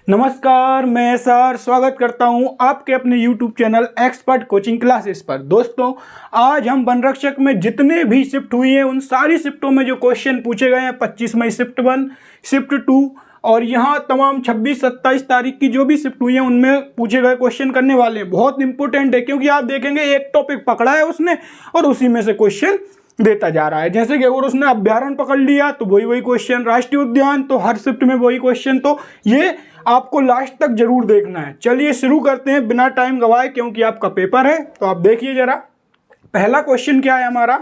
नमस्कार, मैं सर स्वागत करता हूं आपके अपने YouTube channel expert coaching classes पर। दोस्तों, आज हम वन रक्षक में जितने भी शिफ्ट हुई हैं उन सारी शिफ्टों में जो क्वेश्चन पूछे गए हैं 25 मई शिफ्ट 1, शिफ्ट 2 और यहाँ तमाम 26-27 तारीख की जो भी शिफ्ट हुई हैं उनमें पूछे गए क्वेश्चन करने वाले हैं। बहुत इंपॉर्टेंट है क्योंकि आप देखेंगे एक टॉपिक पकड़ा है उसने और उसी में से क्वेश्चन देता जा रहा है। जैसे कि अगर उसने अभ्यारण्य पकड़ लिया तो वही क्वेश्चन, राष्ट्रीय उद्यान तो हर शिफ्ट में वही क्वेश्चन। तो ये आपको लास्ट तक जरूर देखना है। चलिए शुरू करते हैं बिना टाइम गवाए, क्योंकि आपका पेपर है। तो आप देखिए जरा, पहला क्वेश्चन क्या है हमारा।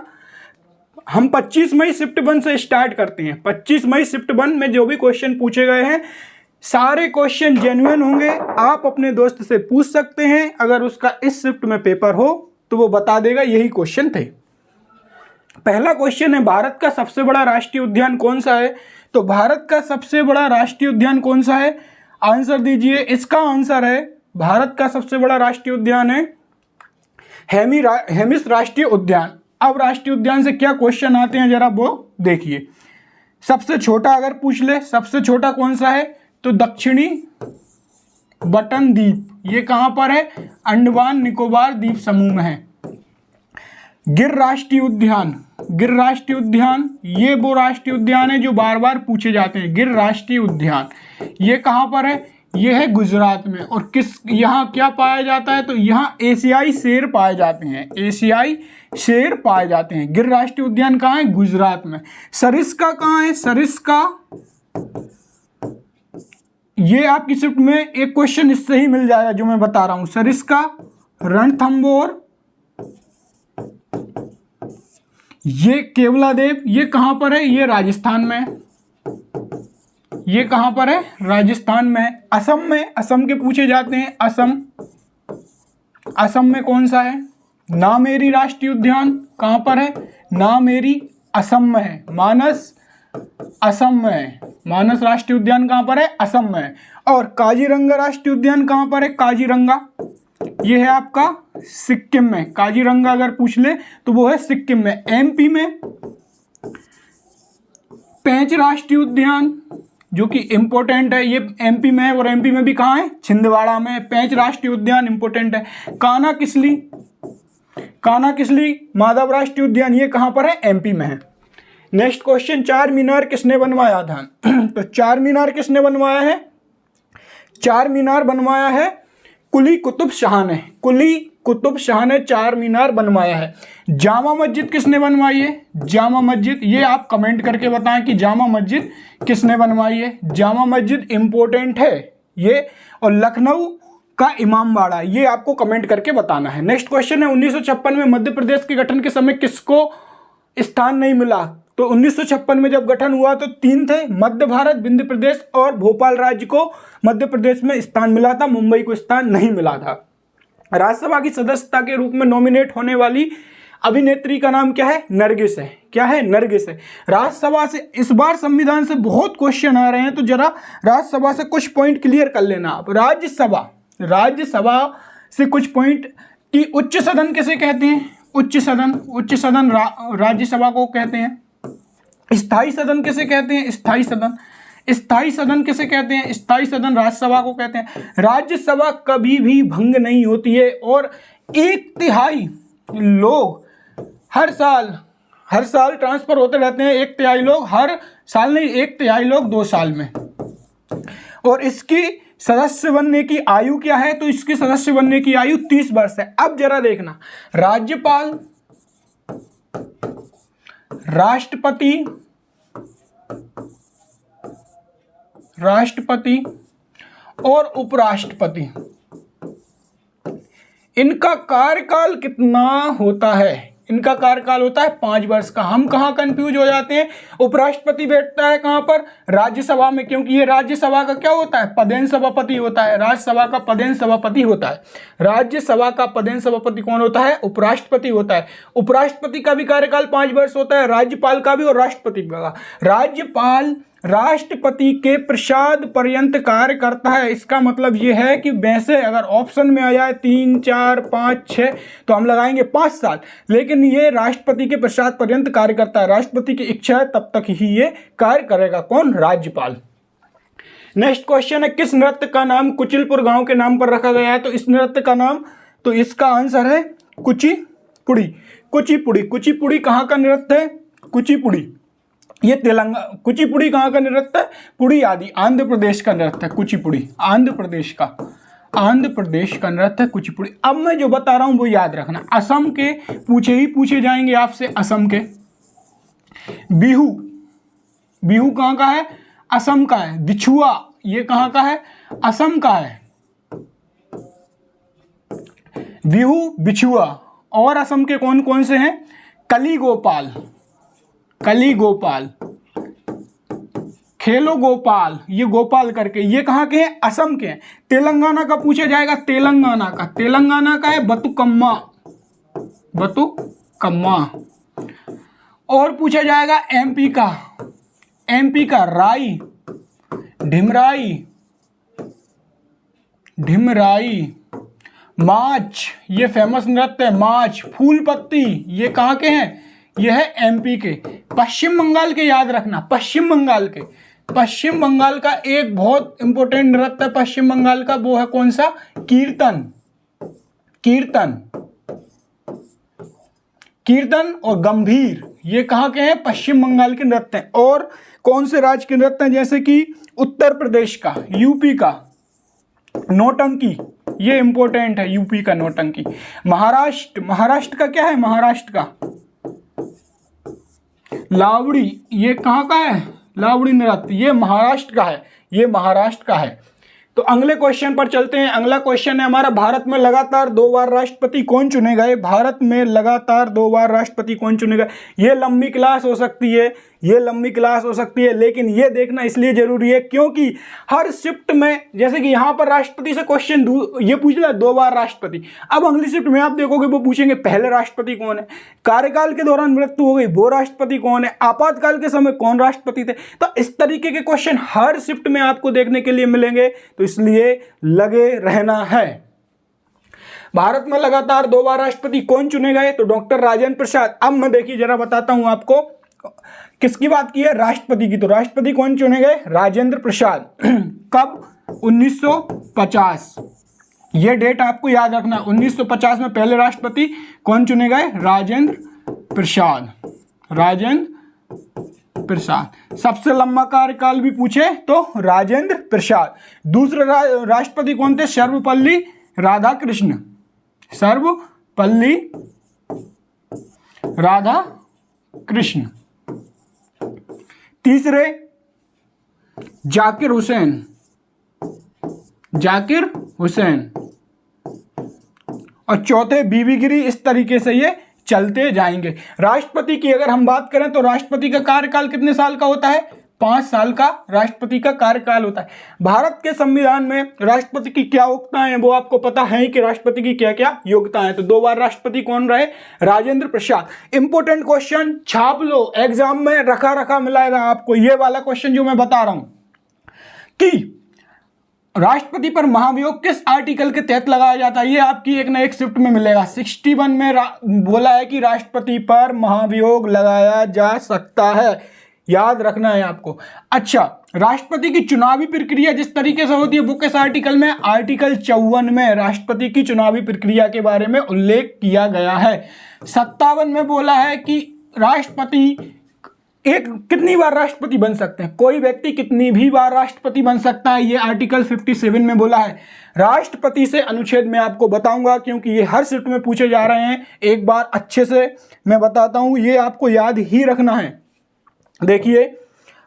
हम 25 मई शिफ्ट 1 से स्टार्ट करते हैं। 25 मई शिफ्ट 1 में जो भी क्वेश्चन पूछे गए हैं सारे क्वेश्चन जेन्युइन होंगे। आप अपने दोस्त से पूछ सकते हैं, अगर उसका इस शिफ्ट में पेपर हो तो वो बता देगा यही क्वेश्चन थे। पहला क्वेश्चन है, भारत का सबसे बड़ा राष्ट्रीय उद्यान कौन सा है। तो भारत का सबसे बड़ा राष्ट्रीय उद्यान कौन सा है, आंसर दीजिए। इसका आंसर है, भारत का सबसे बड़ा राष्ट्रीय उद्यान है हेमिस राष्ट्रीय उद्यान। अब राष्ट्रीय उद्यान से क्या क्वेश्चन आते हैं जरा वो देखिए। सबसे छोटा अगर पूछ ले, सबसे छोटा कौन सा है, तो दक्षिणी बटन द्वीप। ये कहां पर है, अंडमान निकोबार द्वीप समूह में है। गिर राष्ट्रीय उद्यान, गिर राष्ट्रीय उद्यान ये वो राष्ट्रीय उद्यान है जो बार बार पूछे जाते हैं। गिर राष्ट्रीय उद्यान ये कहां पर है, ये है गुजरात में। और किस यहाँ क्या पाया जाता है, तो यहाँ एशियाई शेर पाए जाते हैं, एशियाई शेर पाए जाते हैं। गिर राष्ट्रीय उद्यान कहाँ है, गुजरात में। सरिस्का कहाँ है, सरिस्का ये आपकी शिफ्ट में एक क्वेश्चन इससे ही मिल जाएगा जो मैं बता रहा हूं। सरिस्का, रणथंबोर, ये केवलादेव ये कहां पर है, ये राजस्थान में। ये कहां पर है, राजस्थान में। असम में, असम के पूछे जाते हैं। असम, असम में कौन सा है, नामेरी राष्ट्रीय उद्यान कहां पर है, नामेरी असम में है। मानस असम में है, मानस राष्ट्रीय उद्यान कहां पर है, असम में है। और काजीरंगा राष्ट्रीय उद्यान कहां पर है, काजीरंगा ये है आपका सिक्किम में। काजीरंगा अगर पूछ ले तो वो है सिक्किम में। एमपी में पेंच राष्ट्रीय उद्यान जो कि इंपॉर्टेंट है, ये एमपी में है। और एमपी में भी कहाँ है, छिंदवाड़ा में। पेंच राष्ट्रीय उद्यान इंपॉर्टेंट है। कान्हा किसली, कान्हा किसली माधव राष्ट्रीय उद्यान ये कहाँ पर है, एमपी में है। नेक्स्ट क्वेश्चन, चार मीनार किसने बनवाया था। तो चार मीनार किसने बनवाया है, चार मीनार बनवाया है कुली कुतुब शाह ने। कुली कुतुब शाह ने चार मीनार बनवाया है। जामा मस्जिद किसने बनवाई है, जामा मस्जिद ये आप कमेंट करके बताएं कि जामा मस्जिद किसने बनवाई है। जामा मस्जिद इंपॉर्टेंट है ये। और लखनऊ का इमामबाड़ा ये आपको कमेंट करके बताना है। नेक्स्ट क्वेश्चन है, 1956 में मध्य प्रदेश के गठन के समय किसको स्थान नहीं मिला। तो 1956 में जब गठन हुआ तो तीन थे, मध्य भारत, विंध्य प्रदेश और भोपाल राज्य को मध्य प्रदेश में स्थान मिला था, मुंबई को स्थान नहीं मिला था। राज्यसभा की सदस्यता के रूप में नॉमिनेट होने वाली अभिनेत्री का नाम क्या है, नरगिस है। क्या है, नरगिस है। राज्यसभा से इस बार संविधान से बहुत क्वेश्चन आ रहे हैं, तो जरा राज्यसभा से कुछ पॉइंट क्लियर कर लेना आप। राज्यसभा, राज्यसभा से कुछ पॉइंट की उच्च सदन किसे कहते हैं, उच्च सदन, उच्च सदन राज्यसभा को कहते हैं। स्थायी सदन किसे कहते हैं, स्थायी सदन, स्थायी सदन किसे कहते हैं, स्थायी सदन राज्यसभा को कहते हैं। राज्यसभा कभी भी भंग नहीं होती है और 1/3 लोग हर साल ट्रांसफर होते रहते हैं। 1/3 लोग हर साल नहीं, 1/3 लोग 2 साल में। और इसकी सदस्य बनने की आयु क्या है, तो इसकी सदस्य बनने की आयु 30 वर्ष है। अब जरा देखना, राज्यपाल, राष्ट्रपति, राष्ट्रपति और उपराष्ट्रपति इनका कार्यकाल कितना होता है, इनका कार्यकाल होता है 5 वर्ष का। हम कहाँ कंफ्यूज हो जाते हैं, उपराष्ट्रपति बैठता है कहाँ पर, राज्यसभा में, क्योंकि ये राज्यसभा का क्या होता है, पदेन सभापति होता है। राज्यसभा का पदेन सभापति होता है। राज्यसभा का पदेन सभापति कौन होता है, उपराष्ट्रपति होता है। उपराष्ट्रपति का भी कार्यकाल 5 वर्ष होता है, राज्यपाल का भी और राष्ट्रपति का। राज्यपाल राष्ट्रपति के प्रसाद पर्यंत कार्य करता है। इसका मतलब यह है कि वैसे अगर ऑप्शन में आ जाए 3, 4, 5, 6 तो हम लगाएंगे 5 साल, लेकिन ये राष्ट्रपति के प्रसाद पर्यंत कार्य करता है। राष्ट्रपति की इच्छा है तब तक ही ये कार्य करेगा। कौन, राज्यपाल। नेक्स्ट क्वेश्चन है, किस नृत्य का नाम कुचिलपुर गांव के नाम पर रखा गया है? तो इस नृत्य का नाम, तो इसका आंसर है कुचिपुड़ी। कुचिपुड़ी, कुचिपुड़ी कहाँ का नृत्य है? कुचिपुड़ी, ये तेलंगाना। कुचिपुड़ी कहाँ का नृत्य है? पुड़ी आदि, आंध्र प्रदेश का नृत्य है कुचिपुड़ी, आंध्र प्रदेश का नृत्य है कुचिपुड़ी। अब मैं जो बता रहा हूं वो याद रखना, असम के पूछे जाएंगे आपसे, असम के। बिहू, बिहू कहाँ का है? असम का है। बिछुआ, ये कहाँ का है? असम का है। बिहू, बिछुआ। और असम के कौन कौन से हैं? कली गोपाल, कली गोपाल, खेलो गोपाल, ये गोपाल करके, ये कहाँ के हैं? असम के हैं। तेलंगाना का पूछा जाएगा, तेलंगाना का है बतुकम्मा, बतुकम्मा। और पूछा जाएगा एमपी का राई, ढिमराई। माच, ये फेमस नृत्य है माच। फूल पत्ती, ये कहाँ के हैं? ये है एमपी के। पश्चिम बंगाल के याद रखना, पश्चिम बंगाल का एक बहुत इंपॉर्टेंट नृत्य है पश्चिम बंगाल का, वो है कौन सा? कीर्तन और गंभीर, ये कहाँ के हैं? पश्चिम बंगाल के नृत्य हैं। और कौन से राज्य के नृत्य हैं? जैसे कि उत्तर प्रदेश का, यूपी का नौटंकी, ये इंपॉर्टेंट है, यूपी का नौटंकी। महाराष्ट्र का क्या है? महाराष्ट्र का लावड़ी, ये कहाँ का है? लावड़ी नृत्य, ये महाराष्ट्र का है। तो अगले क्वेश्चन पर चलते हैं। अगला क्वेश्चन है हमारा, भारत में लगातार 2 बार राष्ट्रपति कौन चुने गए? भारत में लगातार 2 बार राष्ट्रपति कौन चुने गए? ये लंबी क्लास हो सकती है, लेकिन ये देखना इसलिए जरूरी है क्योंकि हर शिफ्ट में, जैसे कि यहाँ पर राष्ट्रपति से क्वेश्चन ये पूछ लिया 2 बार राष्ट्रपति, अब अगली शिफ्ट में आप देखोगे वो पूछेंगे पहले राष्ट्रपति कौन है, कार्यकाल के दौरान मृत्यु हो गई वो राष्ट्रपति कौन है, आपातकाल के समय कौन राष्ट्रपति थे। तो इस तरीके के क्वेश्चन हर शिफ्ट में आपको देखने के लिए मिलेंगे, तो इसलिए लगे रहना है। भारत में लगातार 2 बार राष्ट्रपति कौन चुने गए? तो डॉक्टर राजेंद्र प्रसाद। अब मैं देखिए जरा बताता हूं आपको, किसकी बात की है? राष्ट्रपति की। तो राष्ट्रपति कौन चुने गए? राजेंद्र प्रसाद। कब? 1950। यह डेट आपको याद रखना, 1950 में पहले राष्ट्रपति कौन चुने गए? राजेंद्र प्रसाद। सबसे लंबा कार्यकाल भी पूछे तो राजेंद्र प्रसाद। दूसरे राष्ट्रपति कौन थे? सर्वपल्ली राधाकृष्ण। तीसरे जाकिर हुसैन। और चौथे बीबी गिरी। इस तरीके से ये चलते जाएंगे। राष्ट्रपति की अगर हम बात करें तो राष्ट्रपति का कार्यकाल कितने साल का होता है? 5 साल का राष्ट्रपति का कार्यकाल होता है। भारत के संविधान में राष्ट्रपति की क्या योग्यताएं हैं वो आपको पता है कि राष्ट्रपति की क्या क्या योग्यताएं हैं। तो 2 बार राष्ट्रपति कौन रहे? राजेंद्र प्रसाद। इंपॉर्टेंट क्वेश्चन छाप लो, एग्जाम में रखा मिलाएगा आपको ये वाला क्वेश्चन जो मैं बता रहा हूं कि राष्ट्रपति पर महाभियोग किस आर्टिकल के तहत लगाया जाता है। ये आपकी एक ना एक शिफ्ट में मिलेगा। 61 में बोला है कि राष्ट्रपति पर महाभियोग लगाया जा सकता है, याद रखना है आपको। अच्छा, राष्ट्रपति की चुनावी प्रक्रिया जिस तरीके से होती है वो किस आर्टिकल में? आर्टिकल 54 में राष्ट्रपति की चुनावी प्रक्रिया के बारे में उल्लेख किया गया है। 57 में बोला है कि राष्ट्रपति कितनी बार राष्ट्रपति बन सकते हैं, कोई व्यक्ति कितनी भी बार राष्ट्रपति बन सकता है, ये आर्टिकल 57 में बोला है। राष्ट्रपति से अनुच्छेद में आपको बताऊंगा क्योंकि ये हर शिफ्ट में पूछे जा रहे हैं। एक बार अच्छे से मैं बताता हूं, ये आपको याद ही रखना है। देखिए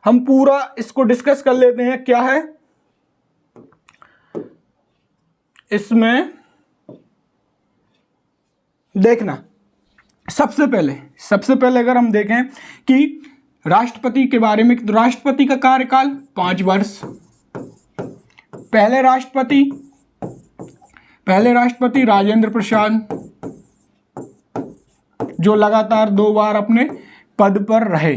हम पूरा इसको डिस्कस कर लेते हैं। क्या है इसमें? देखना, सबसे पहले अगर हम देखें कि राष्ट्रपति के बारे में, तो राष्ट्रपति का कार्यकाल 5 वर्ष। पहले राष्ट्रपति राजेंद्र प्रसाद जो लगातार 2 बार अपने पद पर रहे।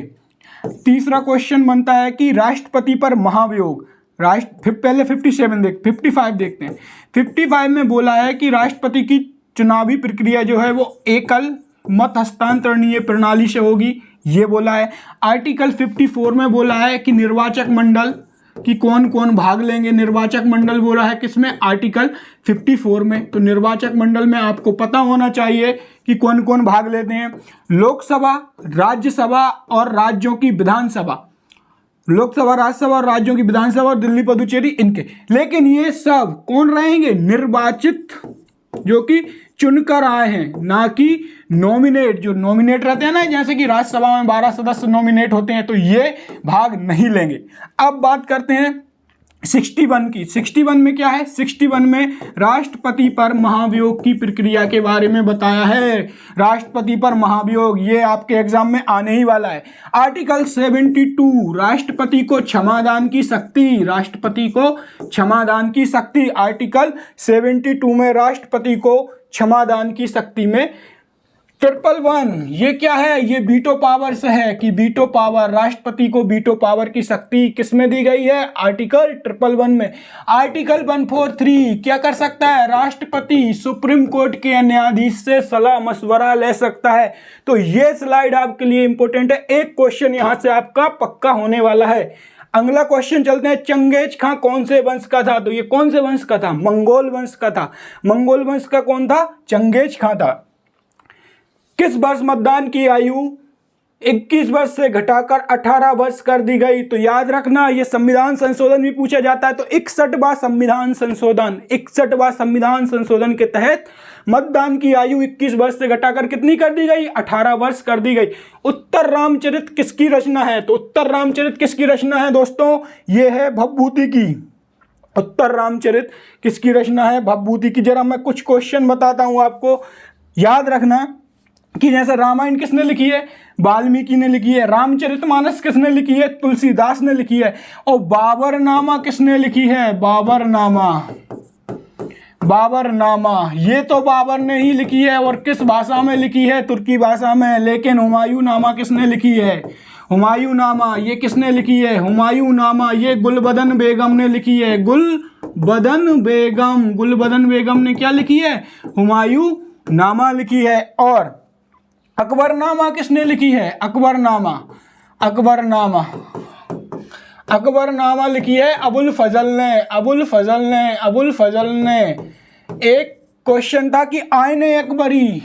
तीसरा क्वेश्चन बनता है कि राष्ट्रपति पर महाभियोग, पहले 55 देखते हैं। 55 में बोला है कि राष्ट्रपति की चुनावी प्रक्रिया जो है वो एकल मत हस्तांतरणीय प्रणाली से होगी, ये बोला है। आर्टिकल 54 में बोला है कि निर्वाचक मंडल कि कौन कौन भाग लेंगे। निर्वाचक मंडल बोला है किसमें, आर्टिकल 54 में। तो निर्वाचक मंडल में आपको पता होना चाहिए कि कौन कौन भाग लेते हैं। लोकसभा, राज्यसभा और राज्यों की विधानसभा, लोकसभा, राज्यसभा और राज्यों की विधानसभा और दिल्ली पुदुचेरी इनके। लेकिन ये सब कौन रहेंगे, निर्वाचित, जो कि चुनकर आए हैं, ना कि नॉमिनेट। जो नॉमिनेट रहते हैं ना, जैसे कि राज्यसभा में 12 सदस्य नॉमिनेट होते हैं, तो ये भाग नहीं लेंगे। अब बात करते हैं 61 की। 61 में क्या है, 61 में राष्ट्रपति पर महाभियोग की प्रक्रिया के बारे में बताया है। राष्ट्रपति पर महाभियोग, ये आपके एग्जाम में आने ही वाला है। आर्टिकल 72, राष्ट्रपति को क्षमादान की शक्ति, राष्ट्रपति को क्षमादान की शक्ति। आर्टिकल 72 में राष्ट्रपति को क्षमादान की शक्ति में 111, ये क्या है, ये वीटो पावर से है कि वीटो पावर, राष्ट्रपति को वीटो पावर की शक्ति किसमें दी गई है, आर्टिकल 111 में। आर्टिकल 143 क्या कर सकता है, राष्ट्रपति सुप्रीम कोर्ट के न्यायाधीश से सलाह मशवरा ले सकता है। तो ये स्लाइड आपके लिए इंपॉर्टेंट है, एक क्वेश्चन यहां से आपका पक्का होने वाला है। अगला क्वेश्चन चलते हैं, चंगेज खां कौन से वंश का था। तो ये कौन से वंश का था, मंगोल वंश का था। मंगोल वंश का कौन था, चंगेज खां था। किस वर्ष मतदान की आयु 21 वर्ष से घटाकर 18 वर्ष कर दी गई। तो याद रखना, ये संविधान संशोधन भी पूछा जाता है। तो 61वां संविधान संशोधन, 61वां संविधान संशोधन के तहत मतदान की आयु 21 वर्ष से घटाकर कितनी कर दी गई, 18 वर्ष कर दी गई। उत्तर रामचरित किसकी रचना है। तो उत्तर रामचरित किसकी रचना है दोस्तों, ये है भवभूति की। उत्तर रामचरित किसकी रचना है, भवभूति की। जरा मैं कुछ क्वेश्चन बताता हूं आपको, याद रखना कि जैसे रामायण किसने लिखी है, वाल्मीकि ने लिखी है। रामचरितमानस किसने लिखी है, तुलसीदास ने लिखी है। और बाबरनामा किसने लिखी है, बाबरनामा, बाबरनामा ये तो बाबर ने ही लिखी है। और किस भाषा में लिखी है, तुर्की भाषा में। लेकिन हुमायूं नामा किसने लिखी है, हुमायूं नामा ये किसने लिखी है, हुमायूं नामा ये गुलबदन बेगम ने लिखी है। गुलबदन बेगम, गुलबदन बेगम ने क्या लिखी है, हुमायूं नामा लिखी है। और अकबरनामा किसने लिखी है, अकबरनामा, अकबरनामा, अकबरनामा लिखी है अबुल फजल ने, अबुल फजल ने, अबुल फजल ने। एक क्वेश्चन था कि आईने अकबरी,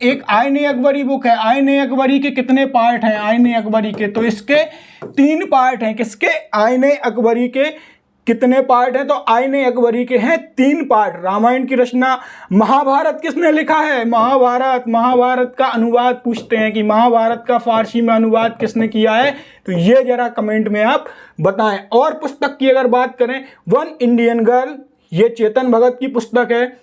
एक आईने अकबरी बुक है, आईने अकबरी के कितने पार्ट हैं, आईने अकबरी के। तो इसके 3 पार्ट हैं। किसके, आईने अकबरी के कितने पार्ट हैं, तो आईने अकबरी के हैं 3 पार्ट। रामायण की रचना, महाभारत किसने लिखा है, महाभारत, महाभारत का अनुवाद पूछते हैं कि महाभारत का फारसी में अनुवाद किसने किया है। तो ये जरा कमेंट में आप बताएं। और पुस्तक की अगर बात करें, वन इंडियन गर्ल, ये चेतन भगत की पुस्तक है।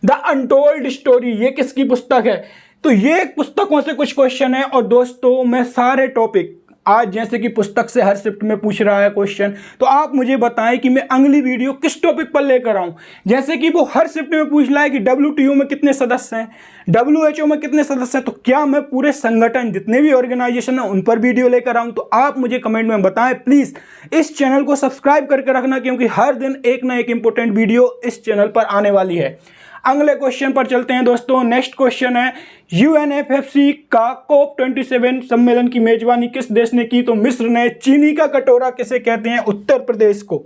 द अनटोल्ड स्टोरी ये किसकी पुस्तक है। तो ये पुस्तकों से कुछ क्वेश्चन है। और दोस्तों मैं सारे टॉपिक आज जैसे कि पुस्तक से हर शिफ्ट में पूछ रहा है क्वेश्चन, तो आप मुझे बताएं कि मैं अगली वीडियो किस टॉपिक पर लेकर आऊं। जैसे कि वो हर शिफ्ट में पूछ रहा है कि WTO में कितने सदस्य हैं, WHO में कितने सदस्य हैं, तो क्या मैं पूरे संगठन जितने भी ऑर्गेनाइजेशन हैं उन पर वीडियो लेकर आऊं। तो आप मुझे कमेंट में बताएं। प्लीज़ इस चैनल को सब्सक्राइब करके रखना, क्योंकि हर दिन एक ना एक इंपॉर्टेंट वीडियो इस चैनल पर आने वाली है। अगले क्वेश्चन पर चलते हैं दोस्तों। नेक्स्ट क्वेश्चन है, UNFFC का COP27 सम्मेलन की मेजबानी किस देश ने की। तो मिस्र ने। चीनी का कटोरा किसे कहते हैं, उत्तर प्रदेश को।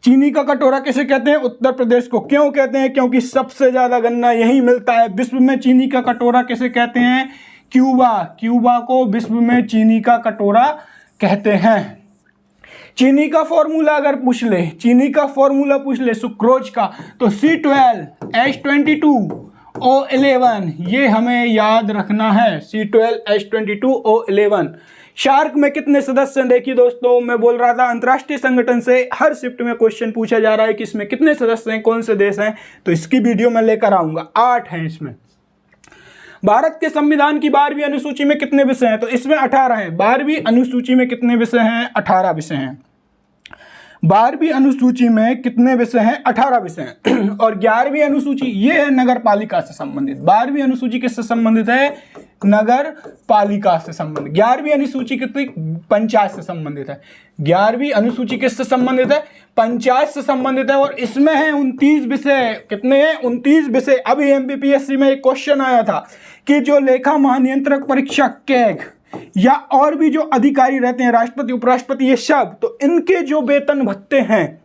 चीनी का कटोरा किसे कहते हैं, उत्तर प्रदेश को। क्यों कहते हैं, क्योंकि सबसे ज्यादा गन्ना यहीं मिलता है। विश्व में चीनी का कटोरा किसे कहते हैं, क्यूबा, क्यूबा को विश्व में चीनी का कटोरा कहते हैं। चीनी का फॉर्मूला अगर पूछ ले, चीनी का फॉर्मूला पूछ ले सुक्रोज का, तो C12H22O11 ये हमें याद रखना है, C12H22O11। शार्क में कितने सदस्य हैं। देखिए दोस्तों, मैं बोल रहा था अंतर्राष्ट्रीय संगठन से हर शिफ्ट में क्वेश्चन पूछा जा रहा है कि इसमें कितने सदस्य हैं, कौन से देश हैं। तो इसकी वीडियो मैं लेकर आऊंगा। 8 हैं इसमें। भारत के संविधान की 12वीं अनुसूची में कितने विषय हैं, तो इसमें 18 हैं। 12वीं अनुसूची में कितने विषय हैं, 18 विषय हैं। 12वीं अनुसूची में कितने विषय हैं, 18 विषय हैं। और 11वीं अनुसूची ये है नगर पालिका से संबंधित। 12वीं अनुसूची किससे संबंधित है, नगर पालिका से संबंधित। 11वीं अनुसूची कितनी, पंचायत से संबंधित है। 11वीं अनुसूची किससे संबंधित है, पंचायत से संबंधित है। और इसमें है 29 विषय। कितने हैं, 29 विषय। अभी MPPSC में एक क्वेश्चन आया था कि जो लेखा महानियंत्रक परीक्षा कैग या और भी जो अधिकारी रहते हैं, राष्ट्रपति, उपराष्ट्रपति, ये सब, तो इनके जो वेतन भत्ते हैं,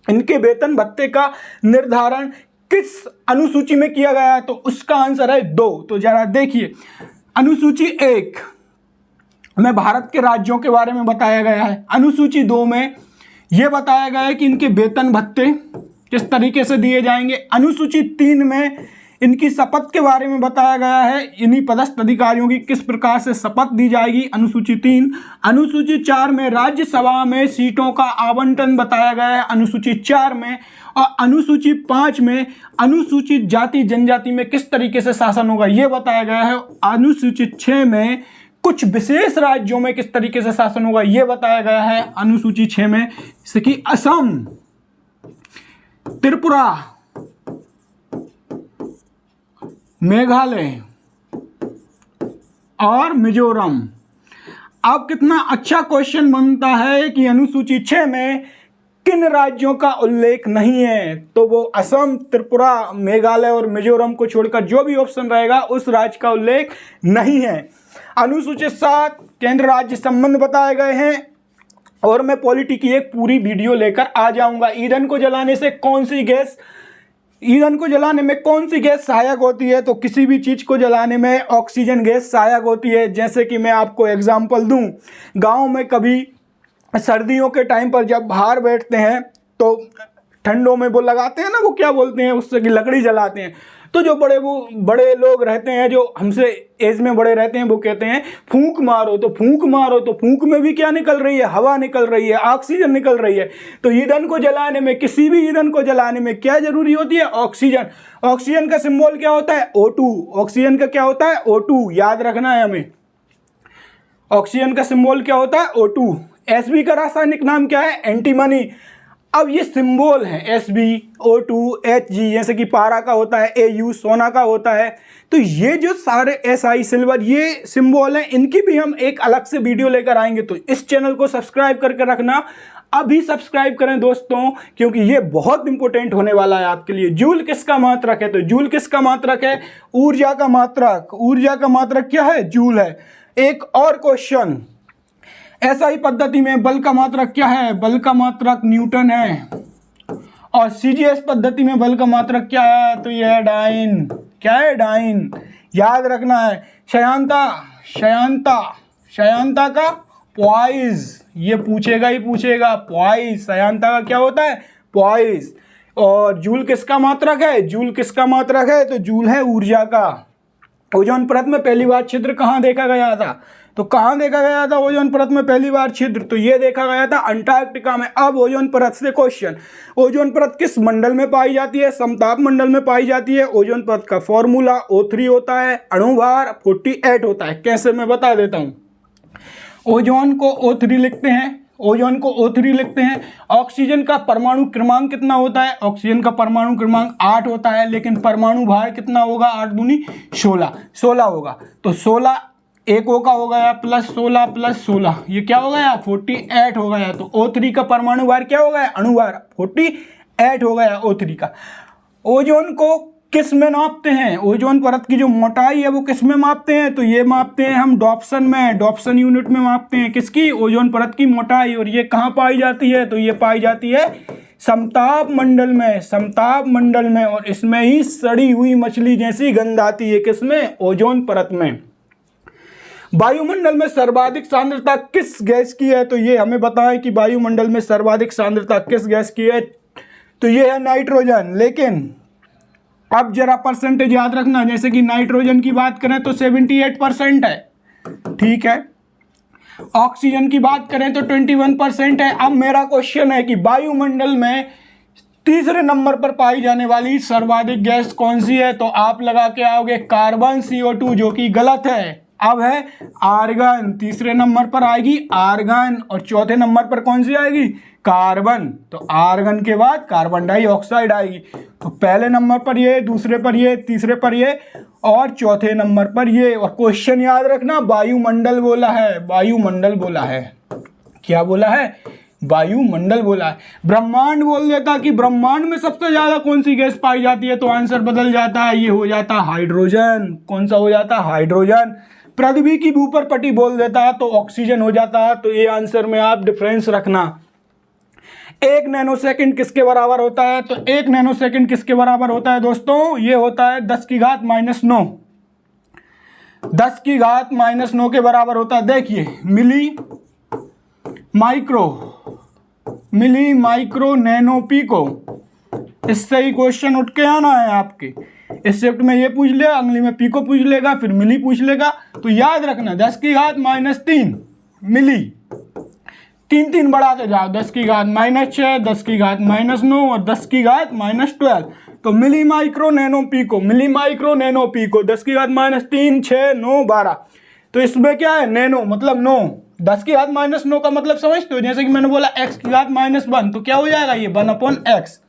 इनके वेतन भत्ते का निर्धारण किस अनुसूची में किया गया है? तो उसका आंसर है 2। तो जरा देखिए, अनुसूची 1 में भारत के राज्यों के बारे में बताया गया है। अनुसूची 2 में यह बताया गया है कि इनके वेतन भत्ते किस तरीके से दिए जाएंगे। अनुसूची 3 में इनकी शपथ के बारे में बताया गया है, इन्हीं पदस्थ अधिकारियों की किस प्रकार से शपथ दी जाएगी, अनुसूची 3। अनुसूची 4 में राज्यसभा में सीटों का आवंटन बताया गया है, अनुसूची 4 में। और अनुसूची 5 में अनुसूचित जाति जनजाति में किस तरीके से शासन होगा ये बताया गया है। अनुसूची 6 में कुछ विशेष राज्यों में किस तरीके से शासन होगा ये बताया गया है अनुसूची 6 में, जैसे कि असम, त्रिपुरा, मेघालय और मिजोरम। अब कितना अच्छा क्वेश्चन बनता है कि अनुसूची 6 में किन राज्यों का उल्लेख नहीं है, तो वो असम, त्रिपुरा, मेघालय और मिजोरम को छोड़कर जो भी ऑप्शन रहेगा उस राज्य का उल्लेख नहीं है। अनुसूची 7 केंद्र राज्य संबंध बताए गए हैं, और मैं पॉलिटी की एक पूरी वीडियो लेकर आ जाऊंगा। ईंधन को जलाने से कौन सी गैस, ईंधन को जलाने में कौन सी गैस सहायक होती है, तो किसी भी चीज़ को जलाने में ऑक्सीजन गैस सहायक होती है। जैसे कि मैं आपको एग्जांपल दूं, गांव में कभी सर्दियों के टाइम पर जब बाहर बैठते हैं तो ठंडों में वो लगाते हैं ना, वो क्या बोलते हैं उससे, कि लकड़ी जलाते हैं। तो जो बड़े लोग रहते हैं, जो हमसे एज में बड़े रहते हैं, वो कहते हैं फूंक मारो, तो फूंक मारो, तो फूंक में भी क्या निकल रही है, हवा निकल रही है, ऑक्सीजन निकल रही है। तो ईंधन को जलाने में, किसी भी ईंधन को जलाने में क्या जरूरी होती है, ऑक्सीजन। ऑक्सीजन का सिंबल क्या होता है, O2। ऑक्सीजन का क्या होता है, O2, याद रखना है हमें। ऑक्सीजन का सिंबल क्या होता है, O2। Sb का रासायनिक नाम क्या है, एंटीमनी। अब ये सिंबल है Sb, O2, Hg, जैसे कि पारा का होता है Au, सोना का होता है। तो ये जो सारे Si, सिल्वर, ये सिंबल हैं, इनकी भी हम एक अलग से वीडियो लेकर आएंगे। तो इस चैनल को सब्सक्राइब करके रखना, अभी सब्सक्राइब करें दोस्तों, क्योंकि ये बहुत इंपॉर्टेंट होने वाला है आपके लिए। जूल किसका मात्रक है, तो जूल किसका मात्रक है, ऊर्जा का मात्रक। ऊर्जा का मात्रक क्या है, जूल है। एक और क्वेश्चन, SI पद्धति में बल का मात्रक क्या है, बल का मात्रक न्यूटन है। और CGS पद्धति में बल का मात्रक क्या है, तो यह है डाइन। क्या है, डाइन, याद रखना है। श्यांता का पॉइज, ये पूछेगा ही पूछेगा, पॉइज, श्यांता का क्या होता है, पॉइज। और जूल किसका मात्रक है, जूल किसका मात्रक है, तो जूल है ऊर्जा का। ओजोन परत में पहली बार छिद्र कहाँ देखा गया था, तो कहाँ देखा गया था ओजोन परत में पहली बार छिद्र, तो ये देखा गया था अंटार्कटिका में। अब ओजोन परत से क्वेश्चन, ओजोन परत किस मंडल में पाई जाती है, समताप मंडल में पाई जाती है। ओजोन परत का फॉर्मूला O3 होता है, अणुभार 48 होता है। कैसे, मैं बता देता हूँ। ओजोन को O3 लिखते हैं, ओजोन को O3 लिखते हैं। ऑक्सीजन का परमाणु क्रमांक कितना होता है, ऑक्सीजन का परमाणु क्रमांक 8 होता है, लेकिन परमाणु भार कितना होगा, 8 दूनी 16 होगा। तो 16 एक O का हो गया, प्लस 16, ये क्या हो गया, 48 हो गया। तो O3 का परमाणु भार क्या हो गया, अणुभार 48 हो गया O3 का। ओजोन को किस में नापते हैं, ओजोन परत की जो मोटाई है वो किस में मापते हैं, तो ये मापते हैं हम डॉप्सन में, डॉप्सन यूनिट में मापते हैं। किसकी, ओजोन परत की मोटाई। और ये कहाँ पाई जाती है, तो ये पाई जाती है समताप मंडल में, समताप मंडल में। और इसमें ही सड़ी हुई मछली जैसी गंध आती है, किसमें, ओजोन परत में। वायुमंडल में सर्वाधिक सांद्रता किस गैस की है, तो ये हमें बताएं कि वायुमंडल में सर्वाधिक सांद्रता किस गैस की है, तो ये है नाइट्रोजन। लेकिन अब जरा परसेंटेज याद रखना, जैसे कि नाइट्रोजन की बात करें तो 78% है, ठीक है। ऑक्सीजन की बात करें तो 21% है। अब मेरा क्वेश्चन है कि वायुमंडल में तीसरे नंबर पर पाई जाने वाली सर्वाधिक गैस कौन सी है, तो आप लगा के आओगे कार्बन CO2, जो कि गलत है। अब है आर्गन, तीसरे नंबर पर आएगी आर्गन, और चौथे नंबर पर कौन सी आएगी, कार्बन। तो आर्गन के बाद कार्बन डाइऑक्साइड आएगी। तो पहले नंबर पर ये, दूसरे पर ये, तीसरे पर ये, और चौथे नंबर पर ये। और क्वेश्चन याद रखना, वायुमंडल बोला है, वायुमंडल बोला है। क्या बोला है, वायुमंडल बोला है। ब्रह्मांड बोल देता कि ब्रह्मांड में सबसे ज्यादा कौन सी गैस पाई जाती है, तो आंसर बदल जाता है, ये हो जाता हाइड्रोजन। कौन सा हो जाता, हाइड्रोजन। पृथ्वी की ऊपर पट्टी बोल देता है तो ऑक्सीजन हो जाता है। तो ये आंसर में आप डिफरेंस रखना। 1 नैनोसेकंड किसके बराबर होता है? तो 1 नैनोसेकंड किसके बराबर होता है दोस्तों? ये होता है 10 की घात -9, 10 की घात -9 के बराबर होता है। देखिए मिली माइक्रो नैनो पिको, इससे ही क्वेश्चन उठ के आना है आपके। इस शिफ्ट में ये पूछ लेगा, अगली में पिको पूछ लेगा, फिर मिली पूछ लेगा। तो याद रखना 10 की घात -3 मिली, 3 बढ़ाते जाओ, 10 की घात -6, 10 की घात -9 और 10 की घात -12। तो मिली माइक्रो नैनो पिको, 10 की घात -3, 6, 9, 12। तो इसमें क्या है? नैनो मतलब 9, 10 की घात -9 का मतलब समझते हो? जैसे कि मैंने बोला x की घात -1, तो क्या हो जाएगा ये 1/x।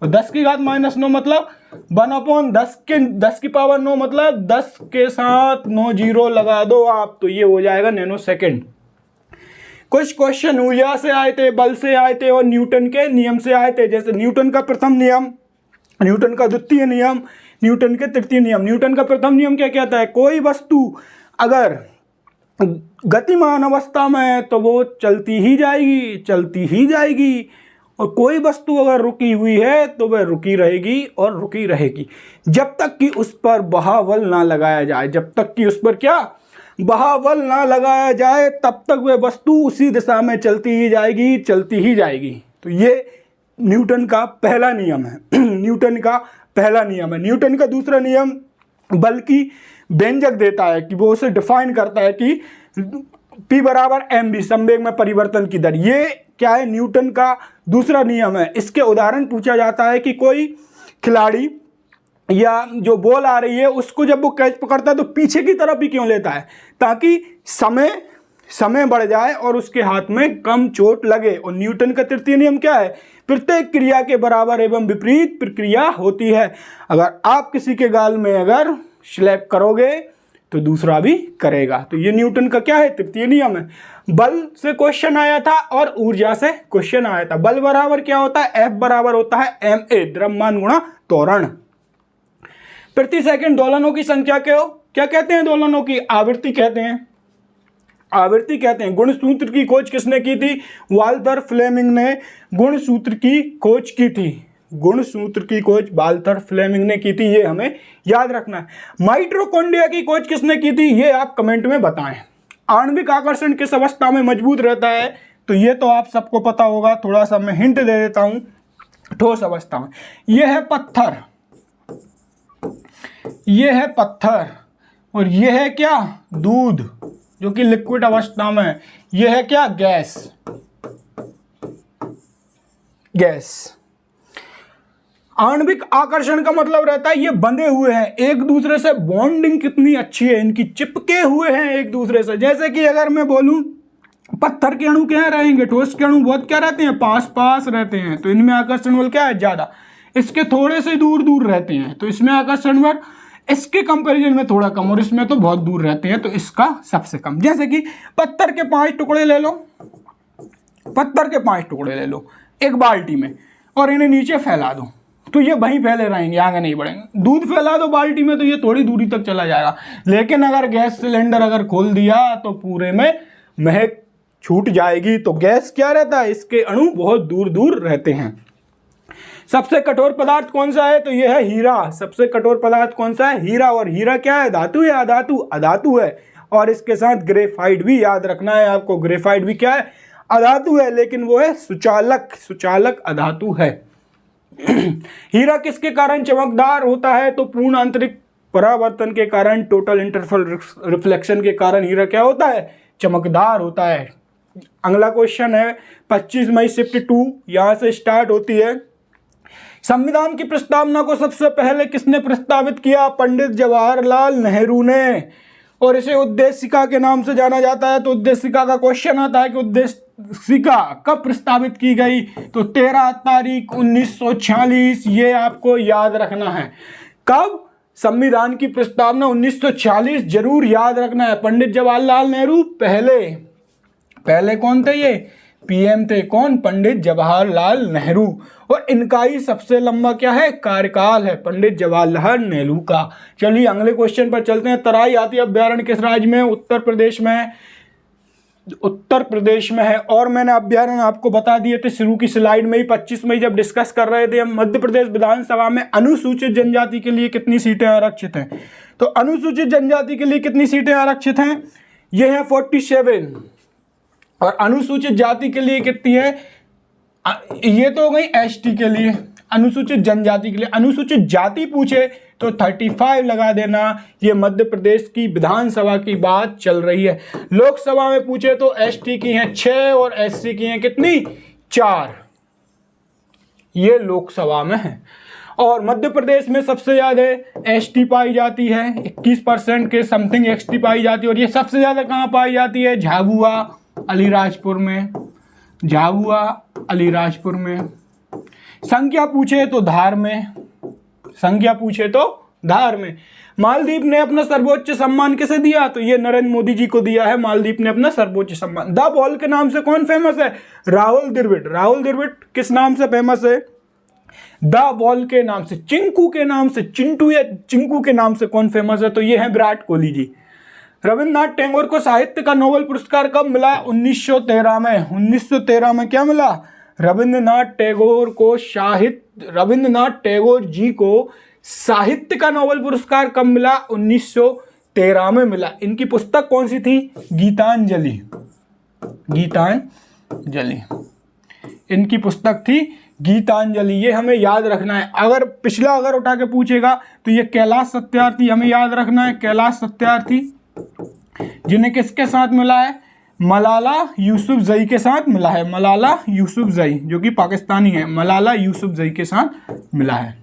और 10 की घात -9 मतलब 1/10 की पावर 9 मतलब 10 के साथ 9 जीरो लगा दो आप, तो ये हो जाएगा नैनो सेकेंड। कुछ क्वेश्चन ऊर्जा से आए थे, बल से आए थे और न्यूटन के नियम से आए थे। जैसे न्यूटन का प्रथम नियम, न्यूटन का द्वितीय नियम, न्यूटन के तृतीय नियम। न्यूटन का प्रथम नियम क्या कहता है? कोई वस्तु अगर गतिमान अवस्था में है तो वो चलती ही जाएगी, और कोई वस्तु अगर रुकी हुई है तो वह रुकी रहेगी जब तक कि उस पर बहावल ना लगाया जाए। बहावल ना लगाया जाए तब तक वह वस्तु उसी दिशा में चलती ही जाएगी। तो ये न्यूटन का पहला नियम है। न्यूटन का दूसरा नियम बल की व्यंजक देता है कि वो उसे डिफाइन करता है कि P बराबर mv, संवेग में परिवर्तन की दर। ये क्या है? न्यूटन का दूसरा नियम है। इसके उदाहरण पूछा जाता है कि कोई खिलाड़ी या जो बॉल आ रही है उसको जब वो कैच पकड़ता है तो पीछे की तरफ ही क्यों लेता है? ताकि समय बढ़ जाए और उसके हाथ में कम चोट लगे। और न्यूटन का तृतीय नियम क्या है? प्रत्येक क्रिया के बराबर एवं विपरीत प्रक्रिया होती है। अगर आप किसी के गाल में अगर स्लैप करोगे तो दूसरा भी करेगा। तो ये न्यूटन का क्या है? तृतीय नियम है। बल से क्वेश्चन आया था और ऊर्जा से क्वेश्चन आया था। बल बराबर क्या होता है? F बराबर होता है ma, द्रव्यमान गुणा त्वरण। प्रति सेकंड दोलनों की संख्या क्या कहते हैं? दोलनों की आवृत्ति कहते हैं। गुणसूत्र की खोज किसने की थी? वाल्थर फ्लेमिंग ने गुणसूत्र की खोज की थी। वाल्थर फ्लेमिंग ने की थी, ये हमें याद रखना है। माइटोकॉन्ड्रिया की खोज किसने की थी? ये आप कमेंट में बताएं। आणविक आकर्षण किस अवस्था में मजबूत रहता है? तो ये तो आप सबको पता होगा, थोड़ा सा मैं हिंट दे देता हूं। ठोस अवस्था में। यह है पत्थर और यह है क्या? दूध, जो कि लिक्विड अवस्था में है। यह है क्या? गैस। आणविक आकर्षण का मतलब रहता है ये बंधे हुए हैं एक दूसरे से, बॉन्डिंग कितनी अच्छी है इनकी, चिपके हुए हैं एक दूसरे से। जैसे कि अगर मैं बोलूं पत्थर के अणु क्या रहेंगे, ठोस के अणु बहुत क्या रहते हैं? पास रहते हैं, तो इनमें आकर्षण बल क्या है? ज्यादा। इसके थोड़े से दूर रहते हैं तो इसमें आकर्षण बल इसके कंपैरिजन में थोड़ा कम, और इसमें तो बहुत दूर रहते हैं तो इसका सबसे कम। जैसे कि पत्थर के 5 टुकड़े ले लो एक बाल्टी में और इन्हें नीचे फैला दो, तो ये वहीं फैले रहेंगे, आगे नहीं बढ़ेंगे। दूध फैला दो बाल्टी में तो ये थोड़ी दूरी तक चला जाएगा, लेकिन अगर गैस सिलेंडर अगर खोल दिया तो पूरे में महक छूट जाएगी। तो गैस क्या रहता है? इसके अणु बहुत दूर रहते हैं। सबसे कठोर पदार्थ कौन सा है? तो यह है हीरा। सबसे कठोर पदार्थ कौन सा है? हीरा। और हीरा क्या है? धातु या अधातु? अधातु है। और इसके साथ ग्रेफाइट भी याद रखना है आपको। ग्रेफाइट भी क्या है? अधातु है, लेकिन वो है सुचालक अधातु है। हीरा किसके कारण चमकदार होता है? तो पूर्ण आंतरिक परावर्तन के कारण, टोटल इंटरफेरेंस रिफ्लेक्शन के कारण हीरा क्या होता है? चमकदार होता है। अगला क्वेश्चन है 25 मई शिफ्ट 2, यहां से स्टार्ट होती है। संविधान की प्रस्तावना को सबसे पहले किसने प्रस्तावित किया? पंडित जवाहरलाल नेहरू ने। और इसे उद्देशिका के नाम से जाना जाता है। तो उद्देशिका का क्वेश्चन आता है कि उद्देशिका कब प्रस्तावित की गई? तो 13 तारीख 1946, ये आपको याद रखना है। कब? संविधान की प्रस्तावना 1946, जरूर याद रखना है। पंडित जवाहरलाल नेहरू पहले कौन थे? ये पीएम थे कौन? पंडित जवाहरलाल नेहरू। और इनका ही सबसे लंबा क्या है? कार्यकाल है पंडित जवाहरलाल नेहरू का। चलिए अगले क्वेश्चन पर चलते हैं। तराई हाथी अभ्यारण्य किस राज्य में? उत्तर प्रदेश में है। उत्तर प्रदेश में है। और मैंने अभ्यारण्य आपको बता दिए थे शुरू की स्लाइड में ही, 25 मई जब डिस्कस कर रहे थे हम। मध्य प्रदेश विधानसभा में अनुसूचित जनजाति के लिए कितनी सीटें आरक्षित हैं? तो अनुसूचित जनजाति के लिए कितनी सीटें आरक्षित हैं? ये है 47। और अनुसूचित जाति के लिए कितनी है? ये तो हो गई एसटी के लिए। अनुसूचित जनजाति के लिए, अनुसूचित जाति पूछे तो 35 लगा देना। ये मध्य प्रदेश की विधानसभा की बात चल रही है। लोकसभा में पूछे तो एसटी की हैं 6 और एससी की हैं कितनी? 4। ये लोकसभा में है। और मध्य प्रदेश में सबसे ज्यादा एसटी पाई जाती है, 21% के समथिंग एसटी पाई जाती है। और ये सबसे ज्यादा कहाँ पाई जाती है? झाबुआ अलीराजपुर में। झाबुआ अलीराजपुर में। संख्या पूछे तो धार में। संख्या पूछे तो धार में। मालदीव ने अपना सर्वोच्च सम्मान किसे दिया? तो ये नरेंद्र मोदी जी को दिया है। मालदीव ने अपना सर्वोच्च सम्मान। द बॉल के नाम से कौन फेमस है? राहुल द्रविड़। राहुल द्रविड़ किस नाम से फेमस है? द बॉल के नाम से। चिंकू के नाम से, चिंटू या चिंकू के नाम से कौन फेमस है? तो ये है विराट कोहली जी। रविन्द्रनाथ टैगोर को साहित्य का नोबेल पुरस्कार कब मिला? 1913 में। 1913 में क्या मिला? रविन्द्रनाथ टैगोर जी को साहित्य का नोबेल पुरस्कार कब मिला? 1913 में मिला। इनकी पुस्तक कौन सी थी? गीतांजलि। गीतांजलि इनकी पुस्तक थी, गीतांजलि। ये हमें याद रखना है। अगर पिछला उठा के पूछेगा तो ये कैलाश सत्यार्थी हमें याद रखना है। कैलाश सत्यार्थी जिन्हें किसके साथ मिला है? मलाला यूसुफजई के साथ मिला है। मलाला यूसुफजई जो कि पाकिस्तानी है। मलाला यूसुफजई के साथ मिला है।